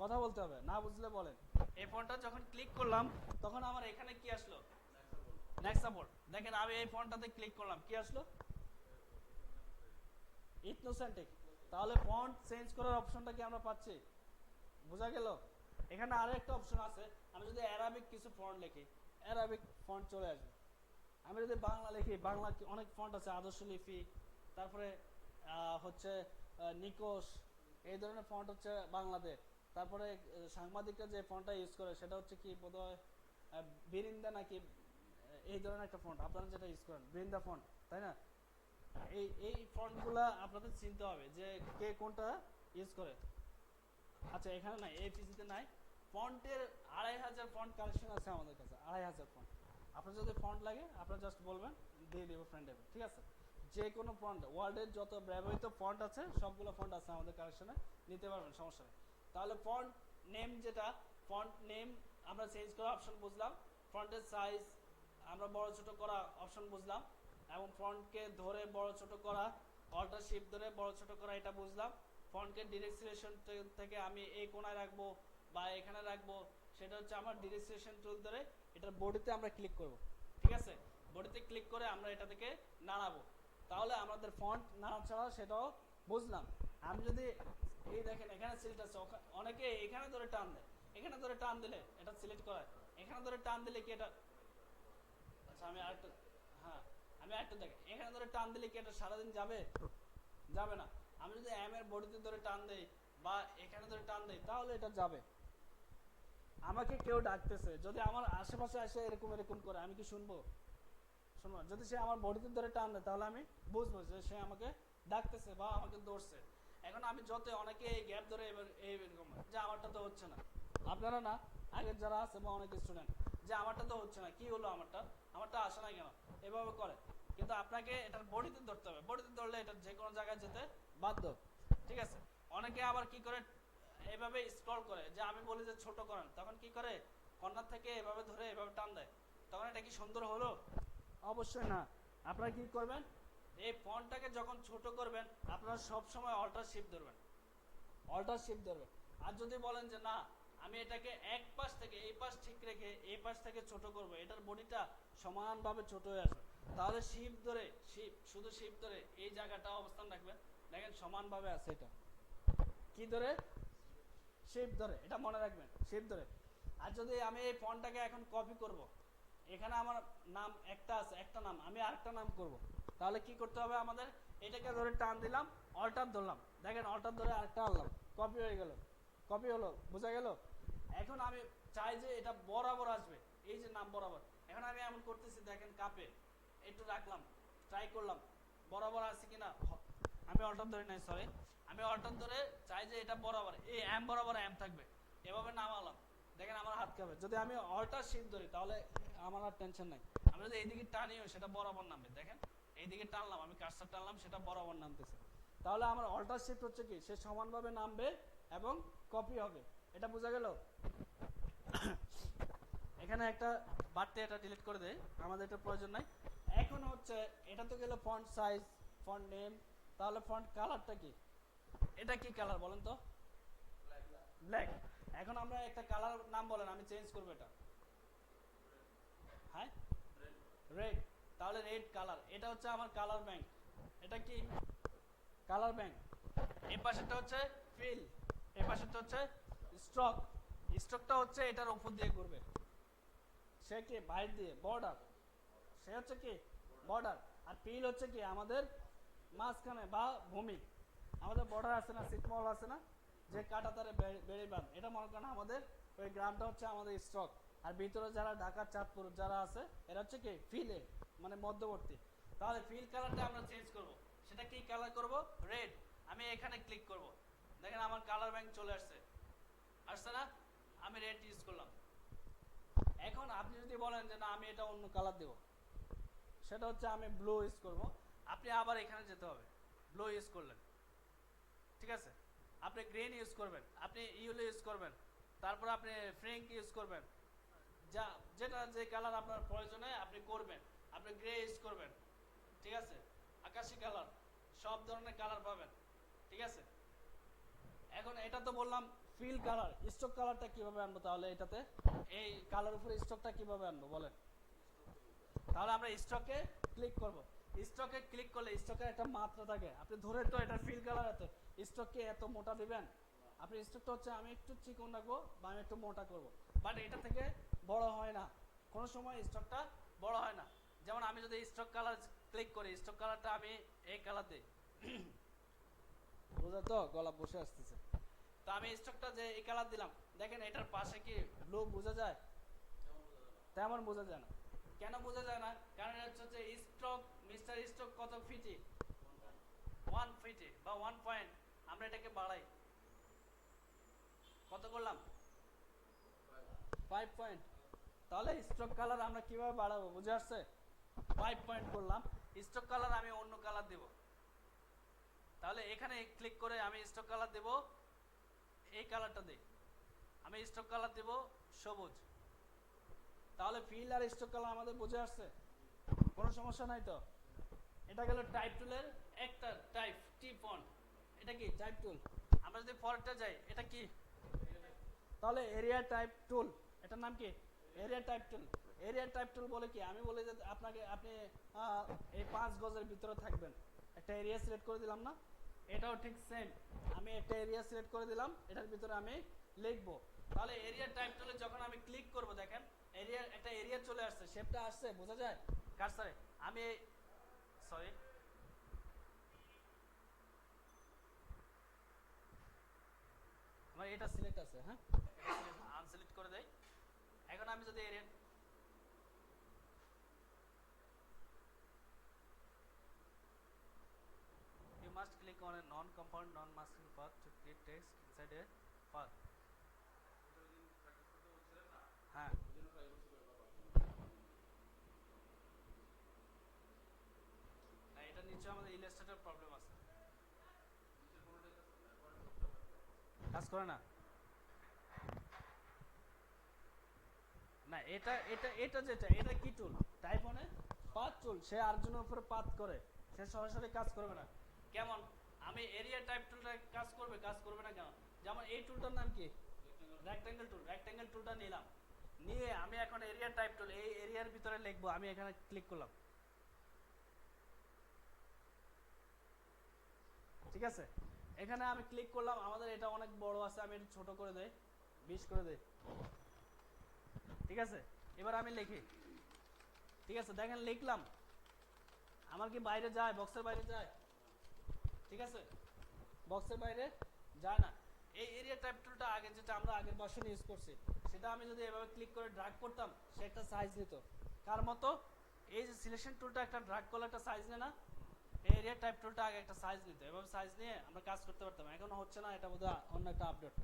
কথা বলতে হবে, না বুঝলে বলেন। এই ফন্টটা যখন ক্লিক করলাম তখন আমার এখানে কি আসলো? নেক্সাবোল্ড। দেখেন আমি এই ফন্টটাতে ক্লিক করলাম, কি আসলো? ইথনোসেন্ট্রিক। তাহলে ফন্ট চেঞ্জ করার অপশনটা কি আমরা পাচ্ছি? বোঝা গেল? এখানে আরো একটা অপশন আছে, আমি যদি অ্যারাবিক কিছু ফন্ট লিখি, অ্যারাবিক ফন্ট চলে আসবে। আমি যদি বাংলা লিখি, বাংলা অনেক ফন্ট আছে, আদর্শ লিপি, তারপরে হচ্ছে নিকোষ, এই ধরনের ফন্ট হচ্ছে বাংলাতে। তারপরে সাংবাদিকরা যে ফন্টটা ইউজ করে সেটা হচ্ছে কি বোধহয় বিরিন্দা নাকি, এই ধরনের একটা ফন্ট আপনারা যেটা ইউজ করেন, বৃন্দা ফন্ট, তাই না? এই ফন্টগুলা আপনাদের চিনতে হবে যে কে কোনটা ইউজ করে। আচ্ছা এখানে নাই, এই পিসিতে নাই। ফন্টের 2500 ফন্ট কালেকশন আছে আমাদের কাছে, 2500 ফন্ট। আপনার যদি ফন্ট লাগে আপনারা জাস্ট বলবেন, দিয়ে দেবো ফ্রেন্ড দেবে। ঠিক আছে, যে কোনো ফন্ট, ওয়ার্ল্ডের যত ব্যবহৃত ফন্ট আছে সবগুলো ফন্ট আছে আমাদের কালেকশনে, নিতে পারবেন, সমস্যা নেই। তাহলে ফন্ট নেম, যেটা ফন্ট নেম আমরা চেঞ্জ করা অপশন বুঝলাম, ফন্টের সাইজ আমরা বড় ছোট করা অপশন বুঝলাম, এবং ফন্টকে ধরে বড় ছোট করা, অল্টার শিফট ধরে বড় ছোট করা, এটা বুঝলাম। ফন্টকে ডিরেক্ট সিলেকশন থেকে আমি এই কোণায় রাখবো বা এখানে রাখবো, সেটা হচ্ছে আমার ডিরেক্ট সিলেকশন টুল ধরে এটার বডিতে আমরা ক্লিক করব। ঠিক আছে, বডিতে ক্লিক করে আমরা এটা থেকে নাড়াবো, তাহলে আমাদের ফন্ট নাড়াচাড়া সেটাও বুঝলাম। আমি যদি এই দেখেন এখানে সিলেক্ট আছে, অনেকে এখানে ধরে টান দেয়, এখানে ধরে টান দিলে এটা সিলেক্ট করায়, এখানে ধরে টান দিলে কি এটা, আচ্ছা আমি আরেকটা, হ্যাঁ আমি আরেকটা দেখি, এখানে ধরে টান দিলে কি এটা সারাদিন যাবে? যাবে না। আমি যদি এম এর বডিতে ধরে টান দেই বা এখানে ধরে টান দেই তাহলে এটা যাবে। আমাকে কেউ ডাকতেছে, যদি আমার আশেপাশে এসে এরকম এরকম করে আমি কি শুনবো? শুনবো। যদি সে আমার বডিতে ধরে টান দেয় তাহলে আমি বুঝবো যে সে আমাকে ডাকতেছে বা আমাকে দৌড়ছে। এখন আমি যত অনেকে এই গ্যাপ ধরে এবার এইরকম যে আমারটা তো হচ্ছে না, আপনারা না আগের যারা আছে বা অনেক স্টুডেন্ট যে আমারটা তো হচ্ছে না, কি হলো আমারটা আসে না কেন, এভাবে করে। কিন্তু আপনাকে এটার বডিতে ধরতে হবে, বডিতে ধরলে এটা যে কোনো জায়গায় যেতে বাধ্য, ঠিক আছে। অনেকে আবার কি করে এভাবে স্ক্রল করে, যে আমি বলি যে ছোট করেন, তখন কি করে কর্নার থেকে এভাবে ধরে এভাবে টান দেয়, তখন এটা কি সুন্দর হলো? অবশ্যই না। আপনারা কি করবেন, এই ফন্টটাকে যখন ছোট করবেন আপনারা সব সময় অল্টার শিফট ধরবেন, অল্টার শিফট ধরবেন। আর যদি বলেন যে না আমি এটাকে এক পাশ থেকে এই পাশ ঠিক রেখে এই পাশ থেকে ছোট করব, এটার বডিটা সমানভাবে ছোট হয়ে আসবে, তাহলে শিফট ধরে শুধু শিফট ধরে এই জায়গাটা অবস্থান রাখবেন, দেখেন সমানভাবে আছে। এটা কি ধরে? শিফট ধরে, এটা মনে রাখবেন, শিফট ধরে। আর যদি আমি এই ফন্টটাকে এখন কপি করব, এখানে আমার নাম একটা আছে, একটা নাম আমি আরেকটা নাম করব, তাহলে কি করতে হবে আমাদের? এটাকে ধরে টান দিলাম, অল্টার ধরলাম, দেখেন অল্টার ধরে আরেকটা আনলাম, কপি হয়ে গেল, কপি হলো, বোঝা গেল? এখন আমি চাই যে এটা বরাবর আসবে, এই যে নাম বরাবর, এখন আমি এমন করতেছি দেখেন কাপে একটু রাখলাম, ট্রাই করলাম বরাবর আছে কিনা, আমি অল্টার ধরে নাই, সরি, আমি অল্টার ধরে চাই যে এটা বরাবর, এই এম বরাবর এম থাকবে, এভাবে নামালাম, দেখেন আমার হাত কাঁপে। যদি আমি অল্টার শিফট ধরি তাহলে আমার আর টেনশন নাই। আমি যদি এইদিকে টানিও সেটা বরাবর নামবে, দেখেন এইদিকে টানলাম, আমি কাজটা টানলাম সেটা বরাবর নামতেছে, তাহলে আমার অল্টার শিফট হচ্ছে কি সে সমানভাবে নামবে এবং কপি হবে। এটা বোঝা গেল? এখানে একটা বাড়তে, এটা ডিলিট করে দেয়, আমাদের এটা প্রয়োজন নাই। এখন হচ্ছে এটা তো গেল ফন্ট সাইজ, ফন্ট নেম, তাহলে ফন্ট কালারটা কি? এটা কি কালার বলেন তো? ব্ল্যাক। এখন আমরা একটা কালার নাম বলেন, আমি চেঞ্জ করবো এটা, হ্যাঁ রেড, তাহলে রেড কালার, এটা হচ্ছে আমার কালার ব্যাংক। এটা কি? Colour bank. এই পাশেরটা হচ্ছে ফিল, এই পাশেরটা হচ্ছে স্ট্রোক, স্ট্রোকটা হচ্ছে এটার উপর দিয়ে ঘুরবে, সে কি বাইরে দিয়ে বর্ডার, সে হচ্ছে কি বর্ডার। আর ফিল হচ্ছে কি আমাদের মাঝখানে বা ভূমি, আমাদের বর্ডার আছে না, সিটমহল আছে না, যে কাঁটাতারে বেড়ে বাঁধ, এটা মনে করেন আমাদের ওই গ্রামটা হচ্ছে আমাদের স্ট্রক। আর ভিতরে যারা ঢাকা চাঁদপুর যারা আছে এরা হচ্ছে কি ফিলে, মানে মধ্যবর্তী। তাহলে ফিল কালারটা আমরা চেঞ্জ করব, সেটা কি কালার করব? রেড। আমি এখানে ক্লিক করব, দেখেন আমার কালার ব্যাংক চলে আসছে, আসছে না? আমি রেড ইউজ করলাম। এখন আপনি যদি বলেন যে না আমি এটা অন্য কালার দেব, সেটা হচ্ছে আমি ব্লু ইউজ করব, আপনি আবার এখানে যেতে হবে, ব্লু ইউজ করলেন, ঠিক আছে। আপনি গ্রিন ইউজ করবেন, আপনি ইয়েলো ইউজ করবেন, তারপর আপনি ফ্রেঙ্ক ইউজ করবেন, যা যেটা যে কালার আপনার প্রয়োজনে আপনি করবেন, আপনি গ্রে ইউজ করবেন, ঠিক আছে, আকাশি কালার, সব ধরনের কালার পাবেন, ঠিক আছে। এখন এটা তো বললাম ফিল কালার, স্টক কালারটা কিভাবে আনবো? তাহলে এটাতে এই কালার উপরে স্টকটা কিভাবে আনবো বলেন? তাহলে আমরা স্টকে ক্লিক করব, স্টকে ক্লিক করলে স্টকের একটা মাত্রা থাকে, আপনি ধরে তো এটা ফিল কালার এত, স্টককে এত মোটা দিবেন, আপনি স্টকটা হচ্ছে আমি একটু চিকন রাখবো বা আমি একটু মোটা করব, বাট এটা থেকে বড় হয় না, কোনো সময় স্টকটা বড় হয় না। যেমন আমি যদি স্টক কালার ক্লিক করি, স্টক কালারটা আমি এই কালার দিই, বোঝা তো গলা বসে আসতেছে, তো আমি স্টকটা যে এই কালার দিলাম, দেখেন এটার পাশে কি ব্লু বোঝা যায়? তেমন বোঝা যায় না। কেন বোঝা যায় না? কারণ হচ্ছে স্টক, মিস্টার স্টক কত ফিটে? 1 ফিটে বা 1 পয়েন্ট, আমরা এটাকে বাড়াই, কত করলাম? 5 পয়েন্ট। তাহলে স্টক কালার আমরা কিভাবে বাড়াবো বুঝে আসছে? 5 পয়েন্ট করলাম, স্টক কালার আমি অন্য কালার দেব, তাহলে এখানে ক্লিক করে আমি স্টক কালার দেব, এই কালারটা দেই, আমি স্টক কালার দেব সবুজ। তাহলে ফিল আর স্টক কালার আমাদের বুঝে আসছে, কোনো সমস্যা নাই তো? এটা গেল টাইপ টুলের একটা টাইপ, টি ফন্ট, এটা কি টাইপ টুল। আমরা যদি পরেরটা যাই, এটা কি? তাহলে এরিয়া টাইপ টুল, এটার নাম কি? এরিয়া টাইপ টুল। এরিয়া টাইপ টুল বলে কি, আমি বলি যে আপনাকে আপনি এই 5 গজের ভিতরে থাকবেন, একটা এরিয়া সিলেক্ট করে দিলাম না, এটাও ঠিক সেম, আমি একটা এরিয়া সিলেক্ট করে দিলাম, এটার ভিতরে আমি লিখবো। তাহলে এরিয়া টাইপ টুলে যখন আমি ক্লিক করব, দেখেন এই একটা এরিয়া চলে আসছে, শেপটা আসছে, বোঝা যায় কারসারে। আমি সরি আমার এটা সিলেক্ট আছে, হ্যাঁ আনসিলেক্ট করে দেই। এখন আমি যদি area you must click on a non-compound non-masking path to create text inside a path. হ্যাঁ না, এটা নিচে আমাদের ইলাস্ট্রেটর প্রবলেম আছে, কাজ করে না। না এটা এটা এটা যেটা এটা কি টুল, টাইপ অনে পাথ টুল, সে আরেকজনের উপরে পাথ করে, সে সরাসরি কাজ করবে না। কেমন আমি এরিয়া টাইপ টুলটা কাজ করবে, কাজ করবে না কেন? যেমন এই টুলটার নাম কি, রেক্ট্যাঙ্গেল টুল। রেক্ট্যাঙ্গেল টুলটা নিলাম, নিয়ে আমি এখন এরিয়া টাইপ টুল এই এরিয়ার ভিতরে লিখবো। আমি এখানে ক্লিক করলাম, ঠিক আছে। এখানে আমি ক্লিক করলাম, আমাদের এটা অনেক বড় আছে, আমি এটা ছোট করে দেই, 20 করে দেই, ঠিক আছে। এবার আমি লিখি, ঠিক আছে, দেখেন লিখলাম, আমার কি বাইরে যায়, বক্সের বাইরে যায়, ঠিক আছে, বক্সের বাইরে যায় না। এই এরিয়া টাইপ টুলটা আগে যেটা আমরা আগের ভার্সনে ইউজ করছি, সেটা আমি যদি এভাবে ক্লিক করে ড্র্যাগ করতাম, সে একটা সাইজ নিত। কার মতো, এই যে সিলেকশন টুলটা একটা ড্র্যাগ করলে একটা সাইজ নেয় না, এই এরিয়া টাইপ টুলটা আগে একটা সাইজ নিত, এভাবে সাইজ নিয়ে আমরা কাজ করতে পারতাম। এখন হচ্ছে না, এটা বোধহয় অন্য একটা আপডেট।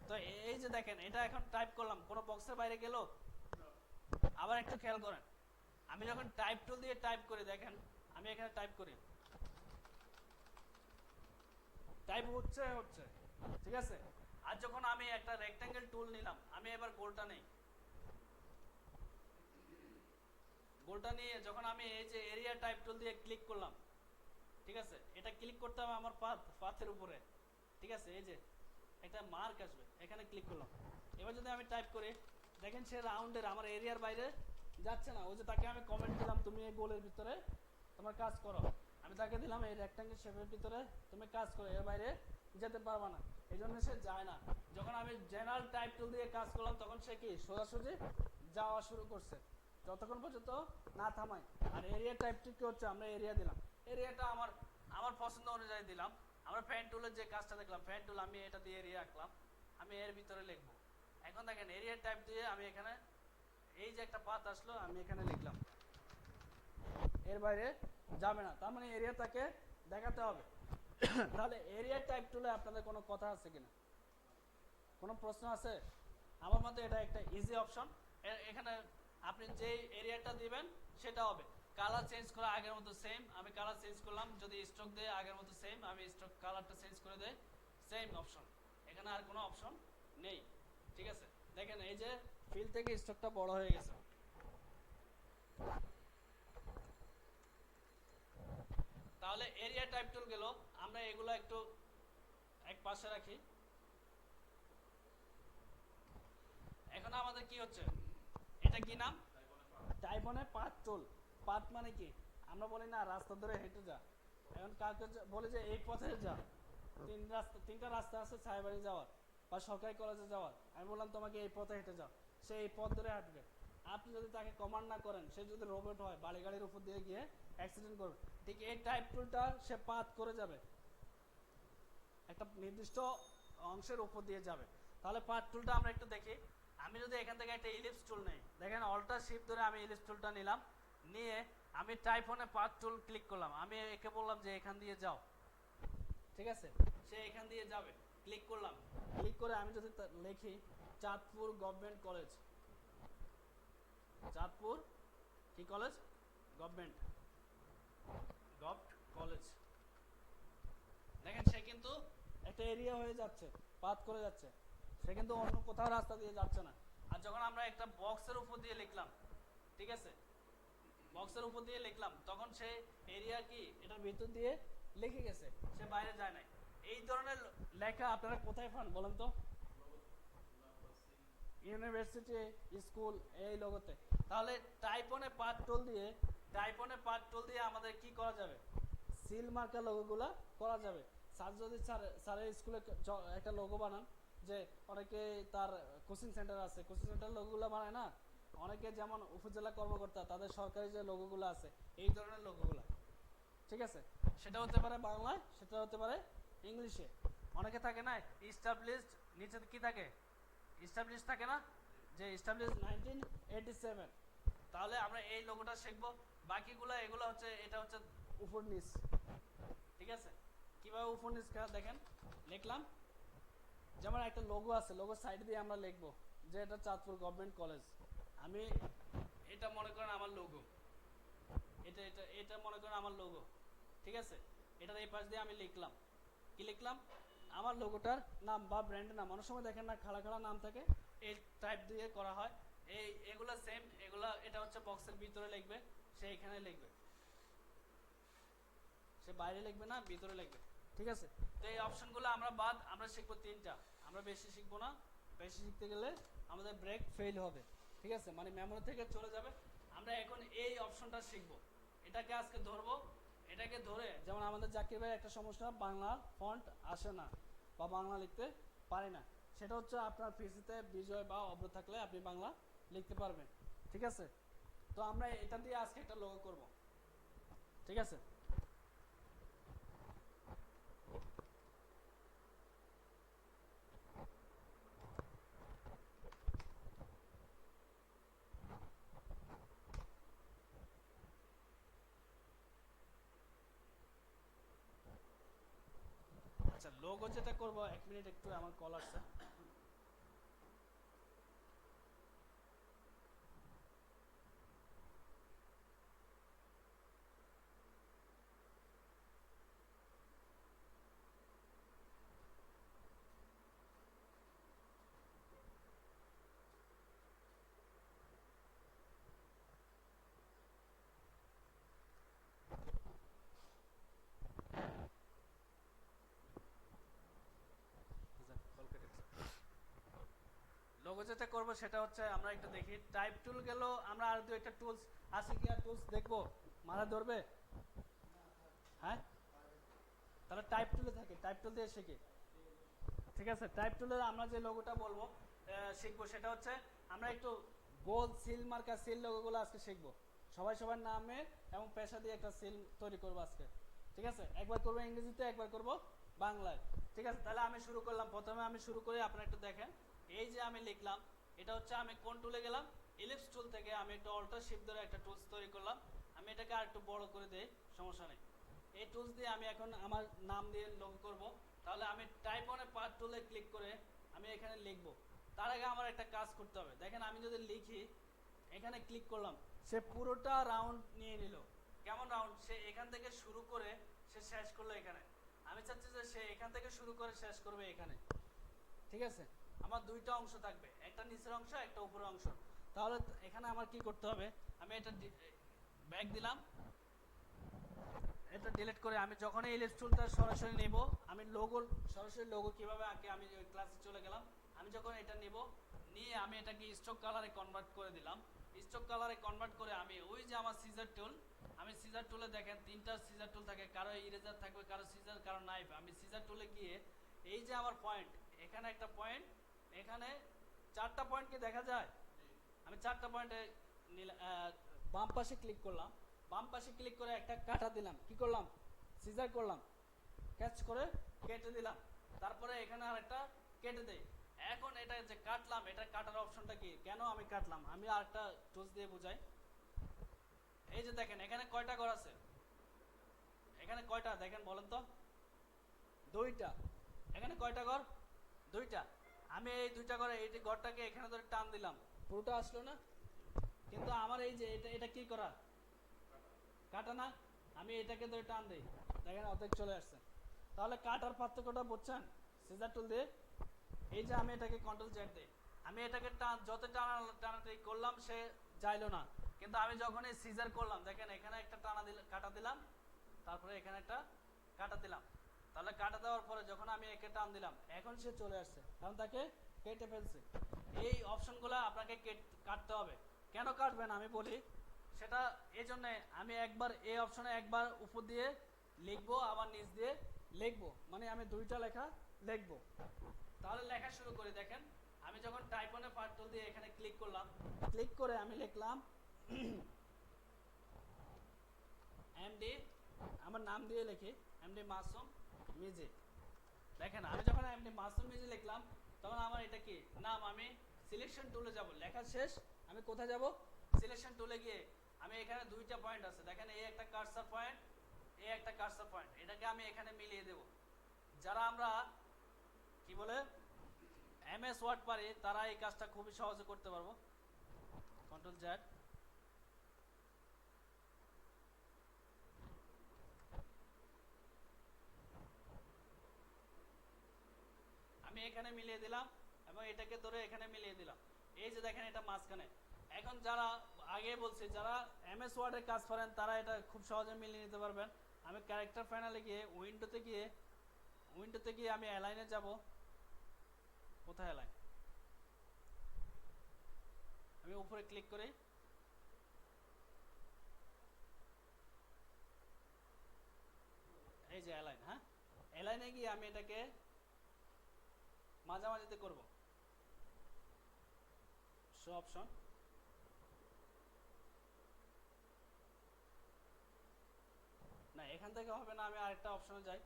তো এই যে দেখেন, এটা এখন টাইপ করলাম, কোনো বক্সের বাইরে গেল। আবার একটু খেয়াল করেন, আমি যখন টাইপ টুল দিয়ে টাইপ করি, দেখেন আমি এখানে টাইপ করি, টাইপ হচ্ছে হচ্ছে, ঠিক আছে। আর যখন আমি একটা রেক্ট্যাঙ্গেল টুল নিলাম, আমি এবার গোলটা নেই, গোলটা নিয়ে যখন আমি এই যে এরিয়া টাইপ টুল দিয়ে ক্লিক করলাম, ঠিক আছে, এটা ক্লিক করতে হবে আমার পাথের উপরে, ঠিক আছে, এই যে একটা মার্ক আসবে, এখানে ক্লিক করলাম। এবার যদি আমি টাইপ করি, দেখেন সে রাউন্ডের আমার এরিয়ার বাইরে যাচ্ছে না। ওই যে তাকে আমি কমেন্ট দিলাম, তুমি এই গোলের ভিতরে তোমার কাজ করো, আমি তাকে দিলাম এই রেক্ট্যাঙ্গেল শেপের ভিতরে তুমি কাজ করো, এর বাইরে যেতে পারবা না, এই জন্য সে যায় না। যখন আমি জেনারেল টাইপ টুল দিয়ে কাজ করলাম, তখন সে কি সোজাসুজি যাওয়া শুরু করছে, যতক্ষণ পর্যন্ত না থামায়। আর এরিয়া টাইপটি কি হচ্ছে, আমরা এরিয়া দিলাম, এরিয়াটা আমার আমার পছন্দ অনুযায়ী দিলাম। আমরা ফ্যান টুলের যে কাজটা দেখলাম, ফ্যান টুল আমি এটা দিয়ে এরিয়া আঁকলাম, আমি এর ভিতরে লিখবো। এখন দেখেন এরিয়া টাইপ দিয়ে আমি এখানে এই যে একটা পাথ আসলো, আমি এখানে লিখলাম, এর বাইরে যাবে না, তার মানে এরিয়া তাকে দেখাতে হবে। তাহলে এরিয়া টাইপ টুলে আপনাদের কোনো কথা আছে কিনা, কোনো প্রশ্ন আছে? আমার মতে এটা একটা ইজি অপশন। এখানে আপনি যেই এরিয়াটা দিবেন সেটা হবে। কালার চেঞ্জ করা আগের মতো সেম, আমি কালার চেঞ্জ করলাম, যদি স্ট্রোক দেয় আগের মতো সেম, আমি স্ট্রোক কালারটা চেঞ্জ করে দেই, সেম অপশন, এখানে আর কোনো অপশন নেই, ঠিক আছে। দেখেন এই যে ফিল থেকে স্ট্রোকটা বড় হয়ে গেছে। তাহলে এরিয়া টাইপ টুল গেল, আমরা এগুলো একটু এক পাশে রাখি। এখন আমাদের কি হচ্ছে, এটা কি নাম, টাইপ অনে পাথ টুল। পাথ মানে কি, আমরা বলি না রাস্তা ধরে হেঁটে যা, এখন কাউকে বলে যে এই পথে যা, তিনটা রাস্তা আছে ছায়াবাড়ি যাওয়ার বা সরকারি কলেজে যাওয়ার, আমি বললাম তোমাকে এই পথে হেঁটে যাও, সে এই পথ ধরে হাঁটবে। আপনি যদি তাকে কমান্ড না করেন, সে যদি রোবট হয়, বাড়ি গাড়ির উপর দিয়ে গিয়ে অ্যাক্সিডেন্ট করবে। ঠিক এই টাইপ টুলটা সে পাথ করে যাবে, একটা নির্দিষ্ট অংশের উপর দিয়ে যাবে। তাহলে পাথ টুলটা আমরা একটু দেখি। আমি যদি এখান থেকে একটা ইলিপস টুল নেই, দেখেন অল্টার শিফট ধরে আমি ইলিপস টুলটা নিলাম, নিয়ে আমি টাইপ অনে পাথ টুল ক্লিক করলাম, আমি একে বললাম যে এখান দিয়ে যাও, ঠিক আছে, সে এখান দিয়ে যাবে। ক্লিক করলাম, ক্লিক করে আমি যদি লিখি চাঁদপুর গভর্নমেন্ট কলেজ, চাঁদপুর কি কলেজ, গভর্নমেন্ট কলেজ, দেখেন সে কিন্তু একটা এরিয়া হয়ে যাচ্ছে, পাথ করে যাচ্ছে, সে কিন্তু অন্য কোথাও রাস্তা দিয়ে যাচ্ছে না। আর যখন আমরা একটা বক্সের উপর দিয়ে লিখলাম, ঠিক আছে, বক্সের উপর দিয়ে লিখলাম, তখন সে এরিয়া কি এটার ভিতর দিয়ে লিখে গেছে, সে বাইরে যায় নাই। এই ধরনের লেখা আপনারা কোথায় পান বলেন তো? ইউনিভার্সিটি, স্কুল, এই লোগোতে। তাহলে টাইপ অনে পাথ টুল দিয়ে, টাইপ অনে পাথ টুল দিয়ে আমাদের কি করা যাবে, সিল মার্কা লোগোগুলা করা যাবে। স্যার যদি স্যারের স্কুলে একটা লোগো বানান, যে অনেকে তার কোচিং সেন্টার আছে, কোচিং সেন্টার লোগোগুলো বানায় না, অনেকে যেমন উপজেলা কর্মকর্তা তাদের সরকারি যে লোগোগুলো আছে এই ধরনের লোগোগুলো, ঠিক আছে, সেটা হতে পারে বাংলায়, সেটা হতে পারে ইংলিশে। অনেকে থাকে না ইস্টাবলিশড, নিচে কি থাকে ইস্টাবলিশ থাকে না, যে ইস্টাবলিশ 1987, তাহলে আমরা এই লোগোটা শিখবো। বাকিগুলো এগুলো হচ্ছে, এটা হচ্ছে উপর নিচ, ঠিক আছে। কিভাবে উপর নিচ দেখেন লিখলাম, যেমন একটা লোগো আছে, লোগো সাইড দিয়ে আমরা লিখবো যে এটা চাঁদপুর গভর্নমেন্ট কলেজ। আমি এটা মনে করেন আমার লোগো, এটা এটা এটা মনে করেন আমার লোগো, ঠিক আছে। এটার এই পাশ দিয়ে আমি লিখলাম, কি লিখলাম, আমার লোগোটার নাম বা ব্র্যান্ডের নাম। অনেক সময় দেখেন না খাড়া খাড়া নাম থাকে, এই টাইপ দিয়ে করা হয়। এগুলো সেম, এগুলা এটা হচ্ছে বক্সের ভিতরে লিখবে, সে এখানে লিখবে, সে বাইরে লিখবে না, ভিতরে লিখবে, ঠিক আছে। তো এই অপশনগুলো আমরা শিখবো 3টা, আমরা বেশি শিখবো না। বেশি শিখতে গেলে আমাদের ব্রেক ফেল হবে, ঠিক আছে, মানে মেমোরি থেকে চলে যাবে। আমরা এখন এই অপশনটা শিখবো, এটাকে আজকে ধরবো। এটাকে ধরে, যেমন আমাদের জাকির ভাই একটা সমস্যা, বাংলা ফন্ট আসে না বা বাংলা লিখতে পারে না, সেটা হচ্ছে আপনার পিসিতে বিজয় বা অভ্র থাকলে আপনি বাংলা লিখতে পারবেন, ঠিক আছে। তো আমরা এটা দিয়ে আজকে একটা লোগো করব, ঠিক আছে। আচ্ছা, লোগো যেটা করব, 1 মিনিট একটু আমার কল আসছে। লোগো যেটা করব সেটা হচ্ছে, আমরা একটু দেখি টাইপ টুল গেল, আমরা আর দু একটা টুলস আছে কি, আর টুলস দেখবো, মাথা ধরবে? হ্যাঁ, তাহলে টাইপ টুলে থাকে, টাইপ টুল দিয়ে শিখি, ঠিক আছে। টাইপ টুলের আমরা যে লোগোটা বলবো শিখবো, সেটা হচ্ছে আমরা একটু গোল সিল মার্কা সিল লোগোগুলো আজকে শিখবো। সবাই সবার নামে এবং পেশা দিয়ে একটা সিল তৈরি করবো আজকে, ঠিক আছে। একবার করবো ইংরেজিতে, একবার করবো বাংলায়, ঠিক আছে। তাহলে আমি শুরু করলাম, প্রথমে আমি শুরু করি, আপনারা একটু দেখেন। এই যে আমি লিখলাম, এটা হচ্ছে আমি কোন টুলে গেলাম, ইলিপস টুল থেকে আমি একটু অল্টার শিফট ধরে একটা টুলস তৈরি করলাম। আমি এটাকে আর একটু বড় করে দেই, সমস্যা নেই। এই টুলস দিয়ে আমি এখন আমার নাম দিয়ে লোগো করব। তাহলে আমি টাইপ অনে পার্ট টুলে ক্লিক করে আমি এখানে লিখব। তার আগে আমার একটা কাজ করতে হবে। দেখেন আমি যদি লিখি, এখানে ক্লিক করলাম, সে পুরোটা রাউন্ড নিয়ে নিল। কেমন রাউন্ড? সে এখান থেকে শুরু করে সে শেষ করলো এখানে। আমি চাচ্ছি যে সে এখান থেকে শুরু করে শেষ করবে এখানে, ঠিক আছে। আমার দুইটা অংশ থাকবে, একটা নিচের অংশ, একটা উপরের অংশ। তাহলে এখানে আমার কি করতে হবে, আমি এটা ব্যাক দিলাম, এটা ডিলিট করে আমি যখন এই ইলিপস টুলটা সরাসরি নেব, আমি লোগো সরাসরি লোগো কিভাবে আঁকে আমি ওই ক্লাসে চলে গেলাম। আমি যখন এটা নেব, নিয়ে আমি এটাকে স্ট্রোক কালারে কনভার্ট করে দিলাম। স্ট্রোক কালারে কনভার্ট করে আমি ওই যে আমার সিজার টুল, আমি সিজার টুলে দেখেন 3টা সিজার টুল থাকে, কারো ইরেজার থাকবে, কারো সিজার, কারো নাইফ। আমি সিজার টুলে গিয়ে এই যে আমার পয়েন্ট, এখানে একটা পয়েন্ট, এখানে 4টা পয়েন্ট কি দেখা যায়, আমি 4টা পয়েন্টে বাম পাশে ক্লিক করলাম। বাম পাশে ক্লিক করে একটা কাটা দিলাম, কি করলাম, সিজার করলাম, ক্যাচ করে কেটে দিলাম। তারপরে এখানে আরেকটা কেটে দেই। এখন এটা যে কাটলাম, এটা কাটার অপশনটা কি, কেন আমি কাটলাম, আমি আরেকটা টুলস দিয়ে বুঝাই। এই যে দেখেন এখানে কয়টা ঘর আছে, এখানে কয়টা দেখেন বলেন তো, 2টা। এখানে কয়টা ঘর, 2টা। আমি এই 2টা ঘরে এই যে ঘরটাকে এখানে ধরে টান দিলাম, পুরোটা আসলো না, কিন্তু আমার এই যে এটা কি করা, কাটা না। আমি এটাকে ধরে টান দিই, দেখেন অর্ধেক চলে আসছে। তাহলে কাটার পার্থক্যটা বুঝছেন সিজার টুল দিয়ে। এই যে আমি এটাকে কন্ট্রোল জেড দিই, আমি এটাকে যত টানাটানি করলাম সে যাইলো না, কিন্তু আমি যখন এই সিজার করলাম, দেখেন এখানে একটা কাটা দিলাম, তারপরে এখানে একটা কাটা দিলাম। তাহলে কাটা দেওয়ার পরে যখন আমি একে টান দিলাম, এখন সে চলে আসছে, কারণ তাকে কেটে ফেলছে। এই অপশনগুলো আপনাকে কাটতে হবে। কেন কাটবেন আমি বলি, সেটা এই জন্যে আমি একবার এই অপশনে একবার উপর দিয়ে লিখবো, আবার নিচ দিয়ে লিখবো, মানে আমি 2টা লেখা লিখবো। তাহলে লেখা শুরু করি, দেখেন আমি আমি যখন টাইপ অনে পার্ট টুল দিয়ে এখানে ক্লিক করলাম, ক্লিক করে আমি লিখলাম এমডি, আমার নাম দিয়ে লিখি এমডি মাসুম মিজি। দেখেন আমি যখন এমডি মাসুম মিজি লিখলাম তখন আমার এটা কি নাম, আমি সিলেকশন টুলে যাব, লেখা শেষ আমি কোথায় যাব, সিলেকশন টুলে গিয়ে আমি এখানে দুইটা পয়েন্ট আছে দেখেন, এই একটা কার্সর পয়েন্ট, এই একটা কার্সর পয়েন্ট, এটাকে আমি এখানে মিলিয়ে দেব। যারা আমরা কি বলে এমএস ওয়ার্ড পারি তারা এই কাজটা খুবই সহজে করতে পারবো। কন্ট্রোল জেড, আমি এখানে মিলিয়ে দিলাম এবং এটাকে ধরে এখানে মিলিয়ে দিলাম, এই যে দেখেন এটা মাঝখানে। এখন যারা আগে বলছি যারা এমএস ওয়ার্ডে কাজ করেন তারা এটা খুব সহজে মিলিয়ে নিতে পারবেন। আমি ক্যারেক্টার প্যানেলে গিয়ে উইন্ডোতে গিয়ে আমি অ্যালাইনে যাব। কোথায় অ্যালাইন, আমি উপরে ক্লিক করি, এই যে অ্যালাইন, হ্যাঁ অ্যালাইনে গিয়ে আমি এটাকে মাঝামাঝিতে করব, শো অপশন, না এখান থেকে হবে না, আমি আরেকটা অপশনে যাই,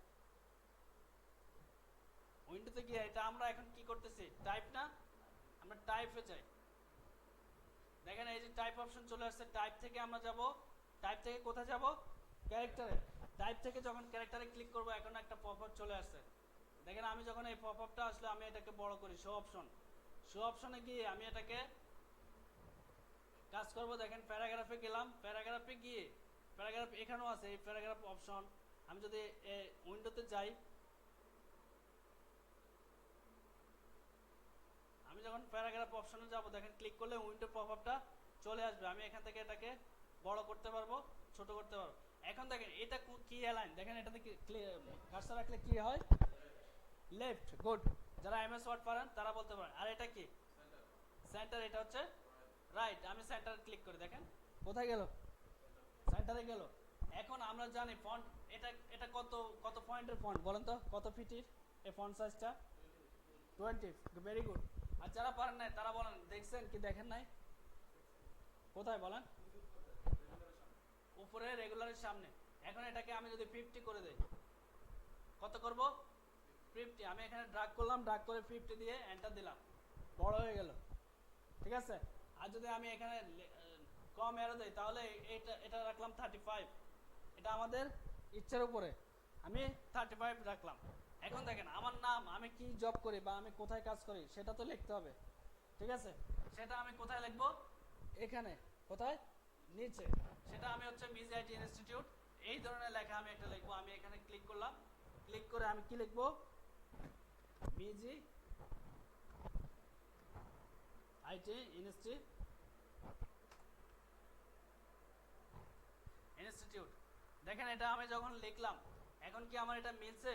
উইন্ডোতে গিয়ে এটা আমরা এখন কি করতেছি টাইপ না, আমরা টাইপে যাই। দেখেন এই যে টাইপ অপশন চলে আসছে, টাইপ থেকে আমরা যাব, টাইপ থেকে কোথায় যাব, ক্যারেক্টারে, টাইপ থেকে যখন ক্যারেক্টারে ক্লিক করব এখন একটা পপআপ চলে আসছে। দেখেন আমি যখন এই পপআপটা আসলে আমি এটাকে বড় করি, শো অপশন, শো অপশনে গিয়ে আমি এটাকে কাজ করব। দেখেন প্যারাগ্রাফে গেলাম, প্যারাগ্রাফে গিয়ে প্যারাগ্রাফ এখানেও আছে এই প্যারাগ্রাফ অপশন, আমি যদি উইন্ডোতে যাই, আমি যখন প্যারাগ্রাফ অপশনে যাব দেখেন ক্লিক করলে উইন্ডো পপআপটা চলে আসবে, আমি এখান থেকে এটাকে বড় করতে পারবো, ছোট করতে পারবো। এখন দেখেন এটা কি অ্যালাইন, দেখেন এটাতে কার্সর রাখলে কি হয়, লেফট, গুড, যারা এমএস ওয়ার্ড পারেন তারা বলতে পারেন। আর এটা কি সেন্টার, এটা হচ্ছে রাইট, আমি সেন্টার ক্লিক করি, দেখেন কোথায় গেল, সেন্টারে গেল। এখন আমরা জানি ফন্ট, এটা এটা কত কত পয়েন্টের ফন্ট বলেন তো, কত ফিটের এই ফন্ট সাইজটা, 20, ভেরি গুড। আর যারা পারেন নাই তারা বলেন দেখছেন কি দেখেন নাই, কোথায় বলেন, উপরে রেগুলারের সামনে। এখন এটাকে আমি যদি 50 করে দেই, কত করব, 50, আমি এখানে ড্রাগ করলাম, ড্রাগ করে 50 দিয়ে এন্টার দিলাম, বড় হয়ে গেল, ঠিক আছে। আর যদি আমি এখানে কম এরো দেই তাহলে এটা রাখলাম 35, এটা আমাদের ইচ্ছার উপরে, আমি 35 রাখলাম। এখন দেখেন আমার নাম, আমি কি জব করি বা আমি কোথায় কাজ করি সেটা তো লিখতে হবে, ঠিক আছে। সেটা আমি কোথায় লিখবো, এখানে, কোথায়, নিচে, সেটা আমি হচ্ছে মিজি আইটি ইনস্টিটিউট, এই ধরনের লেখা আমি একটা লিখবো। আমি এখানে ক্লিক করলাম, ক্লিক করে আমি কি লিখবো, মিজি আইটি ইনস্টিটিউট। দেখেন এটা আমি যখন লিখলাম এখন কি আমার এটা মিলছে,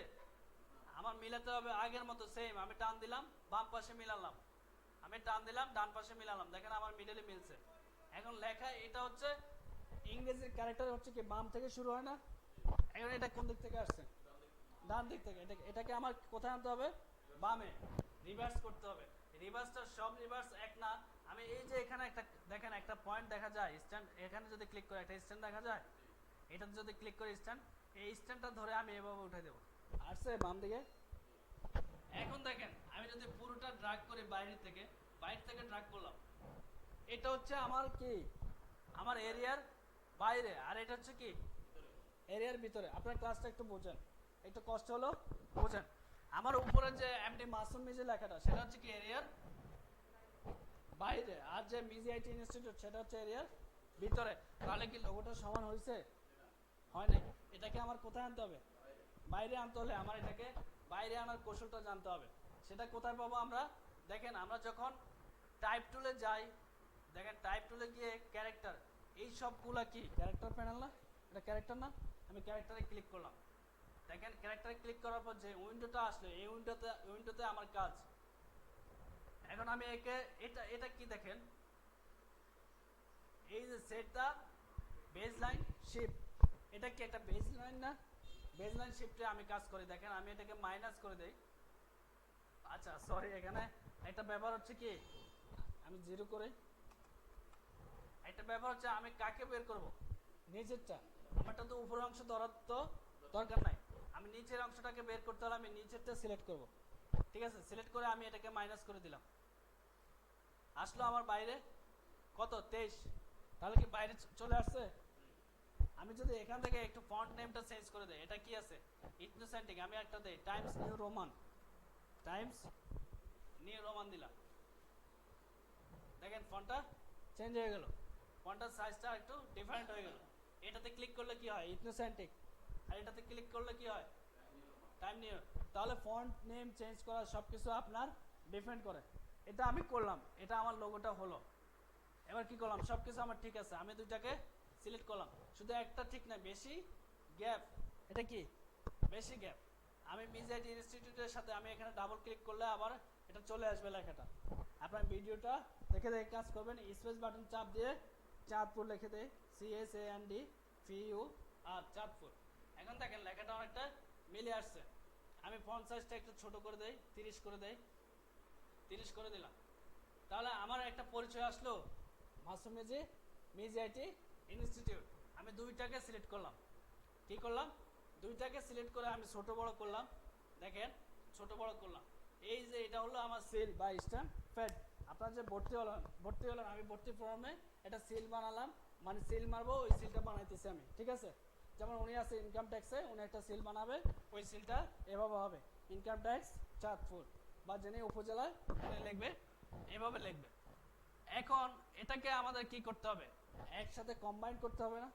আমার মিলাতে হবে আগের মতো সেম, আমি টান দিলাম বাম পাশে মিলালাম, আমি টান দিলাম ডান পাশে মিলালাম, দেখেন আমার মিডলে মিলছে। এখন লেখা এটা হচ্ছে ইংরেজির ক্যারেক্টার হচ্ছে কি বাম থেকে শুরু হয় না, এখন এটা কোন দিক থেকে আসছে, ডান দিক থেকে, এটাকে আমার কোথায় আনতে হবে, বামে, রিভার্স করতে হবে। রিভার্সটা সব রিভার্স এক না, আমি এই যে এখানে একটা দেখেন একটা পয়েন্ট দেখা যায় স্ট্যান্ড, এখানে যদি ক্লিক করে একটা স্ট্যান্ড দেখা যায়, এটা যদি ক্লিক করে স্ট্যান্ড, এই স্ট্যান্ডটা ধরে আমি এভাবে উঠে দেবো, আসছে বাম দিকে। এখন দেখেন আমি যদি পুরোটা ড্রাগ করি বাইরে থেকে ড্রাগ করলাম, এটা হচ্ছে আমার কি, আমার এরিয়ার বাইরে, আর এটা হচ্ছে কি এরিয়ার ভিতরে। আপনার ক্লাসটা একটু বোঝেন, একটু কষ্ট হলো বোঝেন। আমার উপরে যে এমডি মাসুম মিজি লেখাটা সেটা হচ্ছে কি এরিয়ার বাইরে, আর যে মিজি আইটি ইনস্টিটিউট সেটা হচ্ছে এরিয়ার ভিতরে। তাহলে কি লোগোটা সমান হয়েছে, হয় নাই, এটাকে আমার কোথায় আনতে হবে, বাইরে আনতে হলে আমার এটাকে বাইরে আনার কৌশলটা জানতে হবে। সেটা কোথায় পাবো আমরা, দেখেন আমরা যখন টাইপ টুলে যাই, দেখেন টাইপ টুলে গিয়ে ক্যারেক্টার, এই সবগুলা কি ক্যারেক্টার প্যানেল না, এটা ক্যারেক্টার না, আমি ক্যারেক্টারে ক্লিক করলাম, দেখেন ক্যারেক্টারে ক্লিক করার পর যে উইন্ডোটা আসলো এই উইন্ডোতে আমার কাজ। এখন আমি এটা কি দেখেন, এই যে সেট দা বেসলাইন শিফট, এটা কি একটা বেসলাইন না, বেসলাইন শিফটে আমি কাজ করি। দেখেন আমি এটাকে মাইনাস করে দেই, আচ্ছা সরি এখানে একটা ব্যাপার হচ্ছে কি, আমি জিরো করে, একটা ব্যাপার হচ্ছে আমি কাকে বের করব, নিচেরটা। আমারটা তো উপরের অংশ ধরার তো দরকার নাই, আমি নিচের অংশটাকে বের করতে হলে আমি নিচেরটা সিলেক্ট করব। ঠিক আছে, সিলেক্ট করে আমি এটাকে মাইনাস করে দিলাম, আসলো আমার বাইরে কত 23। তাহলে কি বাইরে চলে আসছে? আমি যদি এখান থেকে একটু ফন্ট নেমটা চেঞ্জ করে দেই, এটা কি আছে ইথনোসেন্টিক, আমি একটা দেই Times new Roman, Times new Roman দিলাম, দেখেন ফন্টটা চেঞ্জ হয়ে গেল, ফন্টটার সাইজটা একটু ডিফারেন্ট হয়ে গেল। এটাতে ক্লিক করলে কি হয় ইথনোসেন্টিক, আর এটাতে ক্লিক করলে কি হয় টাইম নিউ। তাহলে ফন্ট নেম চেঞ্জ করা সব কিছু আপনার ডিফারেন্ট করে। এটা আমি করলাম, এটা আমার লোগোটা হলো। এবার কি করলাম, সব কিছু আমার ঠিক আছে, আমি দুইটাকে সিলেক্ট করলাম, শুধু একটা ঠিক না, বেশি গ্যাপ, এটা কি বেশি গ্যাপ। আমি মিজাইট ইনস্টিটিউটের সাথে আমি এখানে ডাবল ক্লিক করলে আবার এটা চলে আসবে লেখাটা। আপনার ভিডিওটা দেখে দেখে কাজ করবেন, স্পেস বাটন চাপ দিয়ে চাঁদপুর লিখে দেয়, CHANDPUR চাঁদপুর। এখন দেখেন লেখাটা অনেকটা মিলে আসছে। আমি ফন্ট সাইজটা একটু ছোট করে দেই, 30 করে দেই, 30 করে দিলাম। তাহলে আমার একটা পরিচয় আসলো, মাসুম মিজাইটি ইনস্টিটিউট। আমি দুইটাকে সিলেক্ট করলাম, কি করলাম দুইটাকে সিলেক্ট করে আমি ছোট বড় করলাম, দেখেন ছোট বড় করলাম। এই যে এটা হলো আমার সিল বা স্ট্যাম্প প্যাড। আপনার যে ভর্তি হলেন আমি ভর্তি ফর্মে এটা সিল বানালাম, মানে সিল মারবো, ওই সিলটা বানাইতেছি আমি। ঠিক আছে, যেমন উনি আছে ইনকাম ট্যাক্সে, উনি একটা সিল বানাবে, ওই সিলটা এভাবে হবে ইনকাম ট্যাক্স চাঁদপুর, বা যিনি উপজেলায় উনি লিখবে এভাবে লিখবে। এখন এটাকে আমাদের কি করতে হবে, একসাথে কম্বাইন করতে হবে না?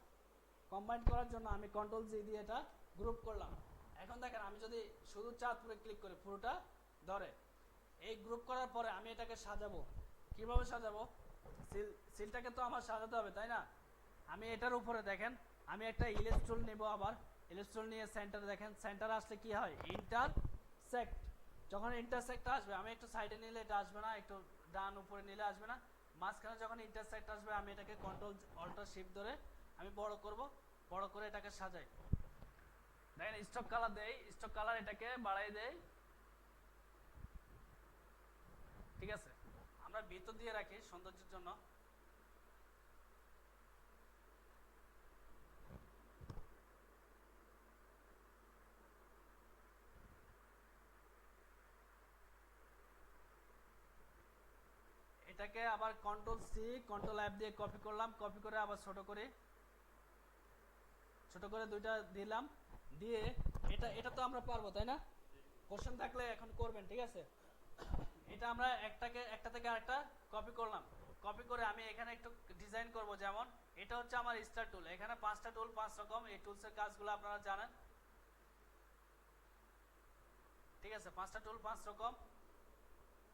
কম্বাইন করার জন্য আমি কন্ট্রোল জি দিয়ে এটা গ্রুপ করলাম। এখন দেখেন আমি যদি শুধু চাঁদপুরে ক্লিক করি পুরোটা ধরে, এই গ্রুপ করার পরে আমি এটাকে সাজাবো, কিভাবে সাজাবো, সিলটাকে তো আমার সাজাতে হবে তাই না? আমি এটার উপরে দেখেন আমি একটা ইলেস টুল নেব, আবার ইলেস টুল নিয়ে সেন্টার, দেখেন সেন্টার আসলে কি হয় ইন্টারসেক্ট, যখন ইন্টারসেক্ট আসবে আমি একটু সাইডে নিলে এটা আসবে না, একটু ডান উপরে নিলে আসবে না, মাঝখানে যখন ইন্টারসেক্ট আসবে আমি এটাকে কন্ট্রোল অল্টার শিফট ধরে আমি বড় করব, বড় করে এটাকে সাজাই। দেখেন স্টক কালার দেই, স্টক কালার এটাকে বাড়াই দেই। ঠিক আছে, আমরা ভিতর দিয়ে রাখি সৌন্দর্যের জন্য। এটাকে আবার কন্ট্রোল সি কন্ট্রোল এফ দিয়ে কপি করলাম, কপি করে আবার ছোট করে দুইটা দিলাম, দিয়ে এটা তো আমরা পারবো তাই না? কোশ্চেন থাকলে এখন করবেন, ঠিক আছে? এটা আমরা একটা থেকে আরেকটা কপি করলাম, কপি করে আমি এখানে একটু ডিজাইন করব। যেমন এটা হচ্ছে আমার স্টার টুল, এখানে 5টা টুল 5 রকম, এই টুলসের কাজগুলো আপনারা জানেন। ঠিক আছে, 5টা টুল 5 রকম,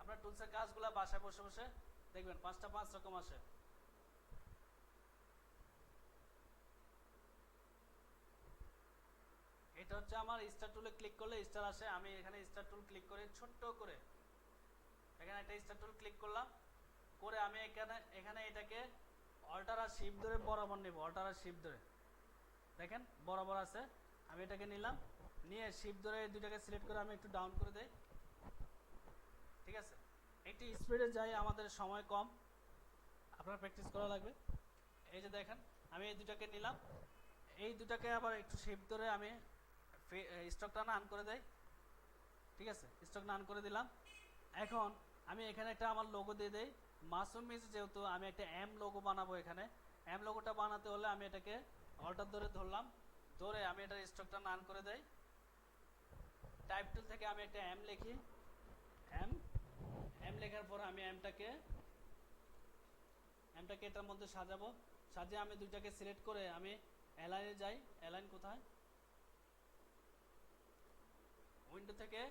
আপনার টুলসের কাজগুলো বাসায় বসে বসে দেখবেন 5টা 5 রকম আসে। এটা হচ্ছে আমার স্টার টুলে ক্লিক করলে স্টার আসে, আমি এখানে স্টার টুল ক্লিক করে ছোট্ট করে এখানে একটা স্টার টুল ক্লিক করলাম, করে আমি এখানে এটাকে অল্টার আর শিফট ধরে বরাবর নেব, অল্টার আর শিফট ধরে দেখেন বরাবর আছে, আমি এটাকে নিলাম, নিয়ে শিফট ধরে দুইটাকে সিলেক্ট করে আমি একটু ডাউন করে দেই। ঠিক আছে, একটু স্পিডে যাই, আমাদের সময় কম, আপনার প্র্যাকটিস করা লাগবে। এই যে দেখেন আমি এই দুটাকে নিলাম, এই দুটাকে আবার একটু শিফট ধরে আমি স্টকটা অন করে দেই। ঠিক আছে, স্টক অন করে দিলাম। এখন আমি এখানে একটা আমার লোগো দিয়ে দেই, মাসুম মিজ, যেহেতু আমি একটা এম লোগো বানাবো, এখানে এম লোগোটা বানাতে হলে আমি এটাকে অল্টার ধরে ধরলাম, ধরে আমি এটার স্টকটা অন করে দেই। টাইপ টুল থেকে আমি একটা এম লিখি, এম লেখার পর আমি এমটাকে এটার মধ্যে সাজাবো, সাজিয়ে আমি দুইটাকে সিলেক্ট করে আমি অ্যালাইনে যাই। অ্যালাইন কোথায়, উইন্ডো থেকে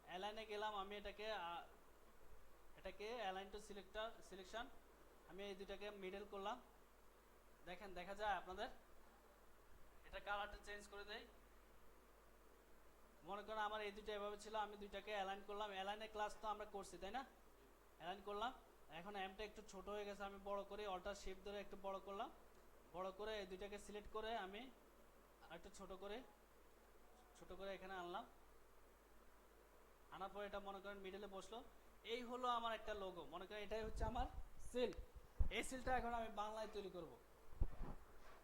অ্যালাইনে গেলাম, আমি এটাকে অ্যালাইন টু সিলেকশন, আমি এই দুইটাকে মিডল করলাম। দেখেন দেখা যায় আপনাদের, এটা কালারটা চেঞ্জ করে দেই। মনে করেন আমার এই দুইটা এভাবে ছিল, আমি দুইটাকে অ্যালাইন করলাম, অ্যালাইনের ক্লাস তো আমরা করছি তাই না? অ্যালাইন করলাম, এখন এমটা একটু ছোট হয়ে গেছে, আমি বড় করে অল্টার শিফট ধরে একটু বড় করলাম, বড় করে এই দুইটাকে সিলেক্ট করে আমি আরেকটু ছোট করে ছোট করে এখানে আনলাম, আনার পর এটা মনে করেন মিডলে বসলো। এই হলো আমার একটা লোগো, মনে করেন এটাই হচ্ছে আমার সিল। এই সিলটা এখন আমি বাংলায় তৈরি করব।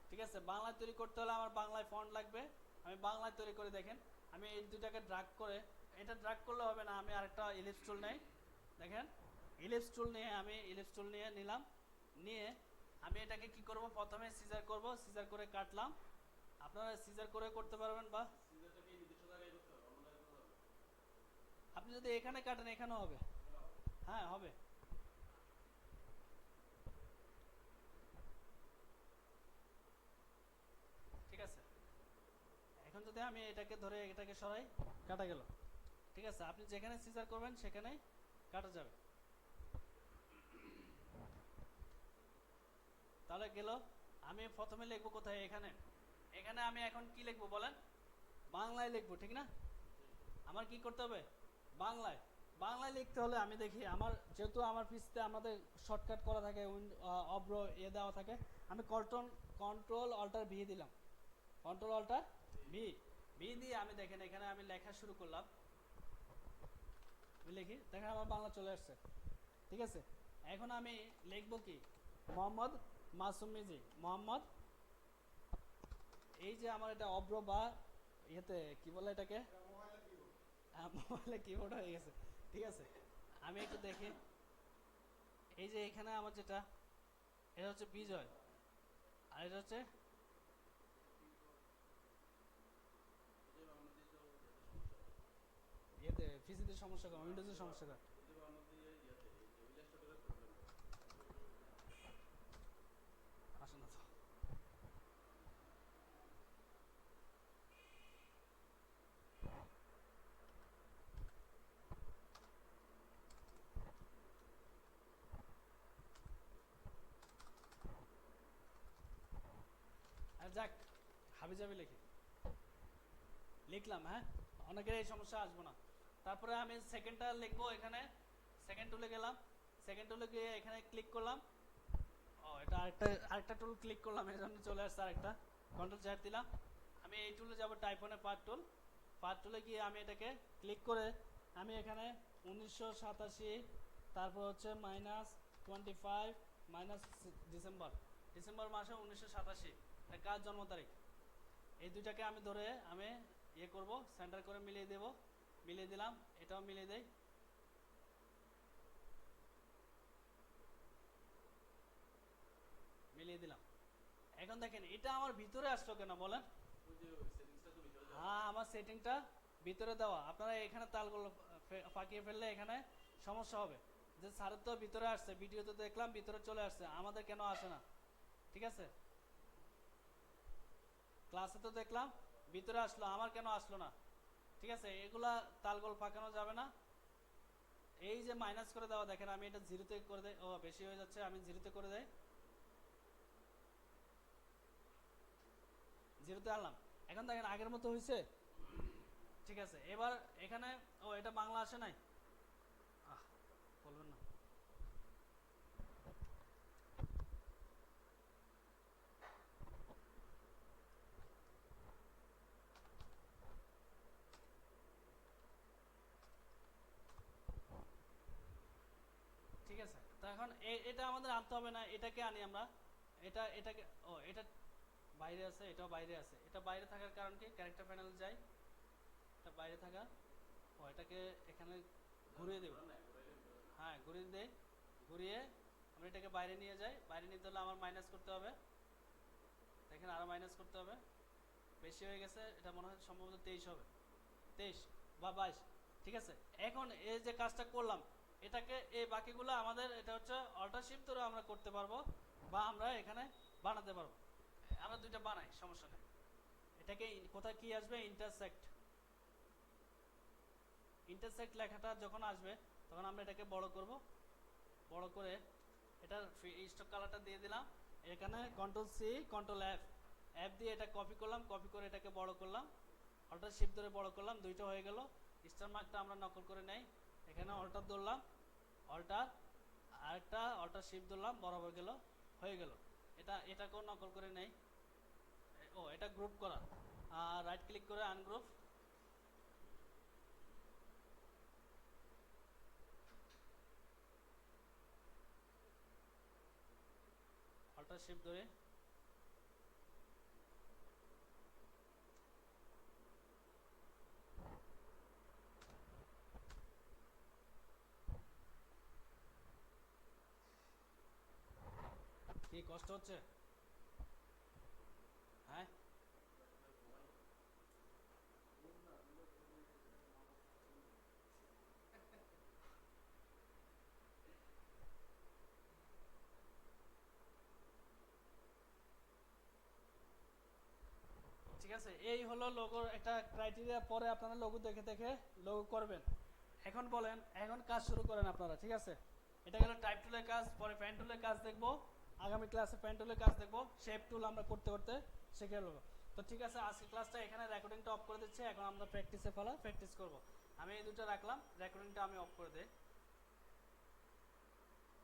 ঠিক আছে, বাংলায় তৈরি করতে হলে আমার বাংলায় ফন্ট লাগবে। আমি বাংলায় তৈরি করে দেখেন, আমি এই দুটাকে ড্রাগ করে, এটা ড্রাগ করলে হবে না, আমি আরেকটা ইলিপস টুল নেই। দেখেন ইলিপস টুল নিয়ে, আমি ইলিপস টুল নিয়ে নিলাম, নিয়ে আমি এটাকে কি করব, প্রথমে সিজার করব, সিজার করে কাটলাম। আপনারা সিজার করে করতে পারবেন, বা আপনি যদি এখানে কাটেন এখানেও হবে। হ্যাঁ হবে। ঠিক আছে, এখন যদি আমি এটাকে ধরে এটাকে সরাই, কাটা গেল। ঠিক আছে, আপনি যেখানে সিজার করবেন সেখানেই কাটা যাবে। তাহলে গেল। আমি প্রথমে লিখবো কোথায়, এখানে। এখানে আমি এখন কি লিখবো বলেন, বাংলায় লিখবো, ঠিক না? আমার কি করতে হবে, বাংলায়। বাংলায় লিখতে হলে আমি দেখি, আমার যেহেতু আমার পিসতে আমাদের শর্টকাট করা থাকে, অব্র দেওয়া থাকে, আমি কন্ট্রোল অল্টার ভি দিলাম, কন্ট্রোল অল্টার ভি। ভি দিয়ে আমি দেখেন এখানে আমি লেখা শুরু করলাম, লিখি, দেখেন আমার বাংলা চলে আসছে। ঠিক আছে, এখন আমি লিখবো কি, মোহাম্মদ মাসুম মিজি, মোহাম্মদ। এই যে আমার এটা অব্র বা ইয়েতে কি বলে এটাকে, মোবাইলে কিবোর্ড হয়ে গেছে। ঠিক আছে, আমি একটু দেখি, এই যে এখানে আমার যেটা, এটা হচ্ছে বিজয়, আর এটা হচ্ছে ইয়েতে পিসিতে সমস্যা কম, উইন্ডোজের সমস্যা কম। আসে না তো। আর যাক, হাবি জাবি লিখি, লিখলাম। হ্যাঁ, অনেকের এই সমস্যা আসবো না। তারপরে আমি সেকেন্ডটা লিখবো, এখানে সেকেন্ড টুলে গেলাম, সেকেন্ড টুলে গিয়ে এখানে ক্লিক করলাম। ও, এটা আরেকটা আরেকটা টুল ক্লিক করলাম, এই জন্য চলে আসছে আরেকটা। কন্ট্রোল চ্যাট দিলাম। আমি এই টুলে যাব, টাইপনে পার্ট টুল। পার্ট টুলে গিয়ে আমি এটাকে ক্লিক করে আমি এখানে 1987, তারপর হচ্ছে -25 ডিসেম্বর, ডিসেম্বর মাসে 1987 কার জন্ম তারিখ, এই দুইটাকে আমি ধরে আমি ইয়ে করব, সেন্টার করে মিলিয়ে দেব। মিলিয়ে দিলাম, এটাও মিলিয়ে দেই। মিলিয়ে দিলাম। এখন দেখেন এটা আমার ভিতরে আসলো কেন বলেন? হ্যাঁ, আমার সেটিংটা ভিতরে দেওয়া। আপনারা এখানে তালগুলো ফাঁকিয়ে ফেললে এখানে সমস্যা হবে। যে স্যারের তো ভিতরে আসছে, ভিডিওতে দেখলাম ভিতরে চলে আসছে, আমাদের কেন আসে না? ঠিক আছে, ক্লাসে তো দেখলাম ভিতরে আসলো, আমার কেন আসলো না? ঠিক আছে, এগুলা তালগোল পাকানো যাবে না। এই যে মাইনাস করে দেওয়া, দেখেন আমি এটা জিরোতে করে দেই, ও বেশি হয়ে যাচ্ছে, আমি জিরোতে করে দেই, জিরোতে আনলাম। এখন দেখেন আগের মতো হয়েছে। ঠিক আছে, এবার এখানে, ও এটা বাংলা আসে নাই, আহ বলবেন না। ঠিক আছে, তো এখন এটা আমাদের আনতে হবে না, এটাকে আনি আমরা। এটাকে, ও এটা বাইরে আছে, এটাও বাইরে আছে। এটা বাইরে থাকার কারণ কি, ক্যারেক্টার প্যানেল যাই, এটা বাইরে থাকা। ও এটাকে এখানে ঘুরিয়ে দেব। হ্যাঁ, ঘুরিয়ে দেই। ঘুরিয়ে আমরা এটাকে বাইরে নিয়ে যাই। বাইরে নিতে হলে আমার মাইনাস করতে হবে, দেখেন আরো মাইনাস করতে হবে, বেশি হয়ে গেছে। এটা মনে হয় সম্ভবত 23 হবে, 23 বা 22। ঠিক আছে, এখন এই যে কাজটা করলাম, এটাকে এই বাকিগুলো আমাদের, এটা হচ্ছে অল্টার শিফট ধরে আমরা করতে পারবো, বা আমরা এখানে বানাতে পারবো। আমরা দুইটা বানাই, সমস্যা নেই। এটাকে কোথায় কি আসবে, ইন্টারসেক্ট। ইন্টারসেক্ট লেখাটা যখন আসবে তখন আমরা এটাকে বড় করব। বড় করে এটার স্টক কালারটা দিয়ে দিলাম। এখানে control C control F, F দিয়ে এটা কপি করলাম, কপি করে এটাকে বড় করলাম, অল্টার শিফট ধরে বড় করলাম, দুইটা হয়ে গেল। স্টার মার্কটা আমরা নকল করে নেই, এখানে অল্টার ধরলাম, অল্টার, আরেকটা অল্টার শিফট ধরলাম, বরাবর গেল, হয়ে গেল। এটাকেও নকল করে নেই। ও এটা গ্রুপ করা, রাইট ক্লিক করে আনগ্রুপ, মাউসটা শিফট ধরে কি কষ্ট হচ্ছে? হ্যাঁ ঠিক আছে, এই হলো লোগোর একটা ক্রাইটেরিয়া। পরে আপনারা লোগো দেখে দেখে লোগো করবেন। এখন বলেন, এখন কাজ শুরু করেন আপনারা, ঠিক আছে? এটা গেল টাইপ টুলের কাজ। পরে প্যান টুলের কাজ দেখবো, আগামী ক্লাসে প্যান টুলের কাজ দেখবো, শেপ টুল আমরা করতে করতে শিখে নেবো। তো ঠিক আছে, আজকে ক্লাসটা এখানে রেকর্ডিংটা অফ করে দিচ্ছি। এখন আমরা প্র্যাকটিসে ফেলা প্র্যাকটিস করব। আমি এই দুটো রাখলাম, রেকর্ডিংটা আমি অফ করে দিই।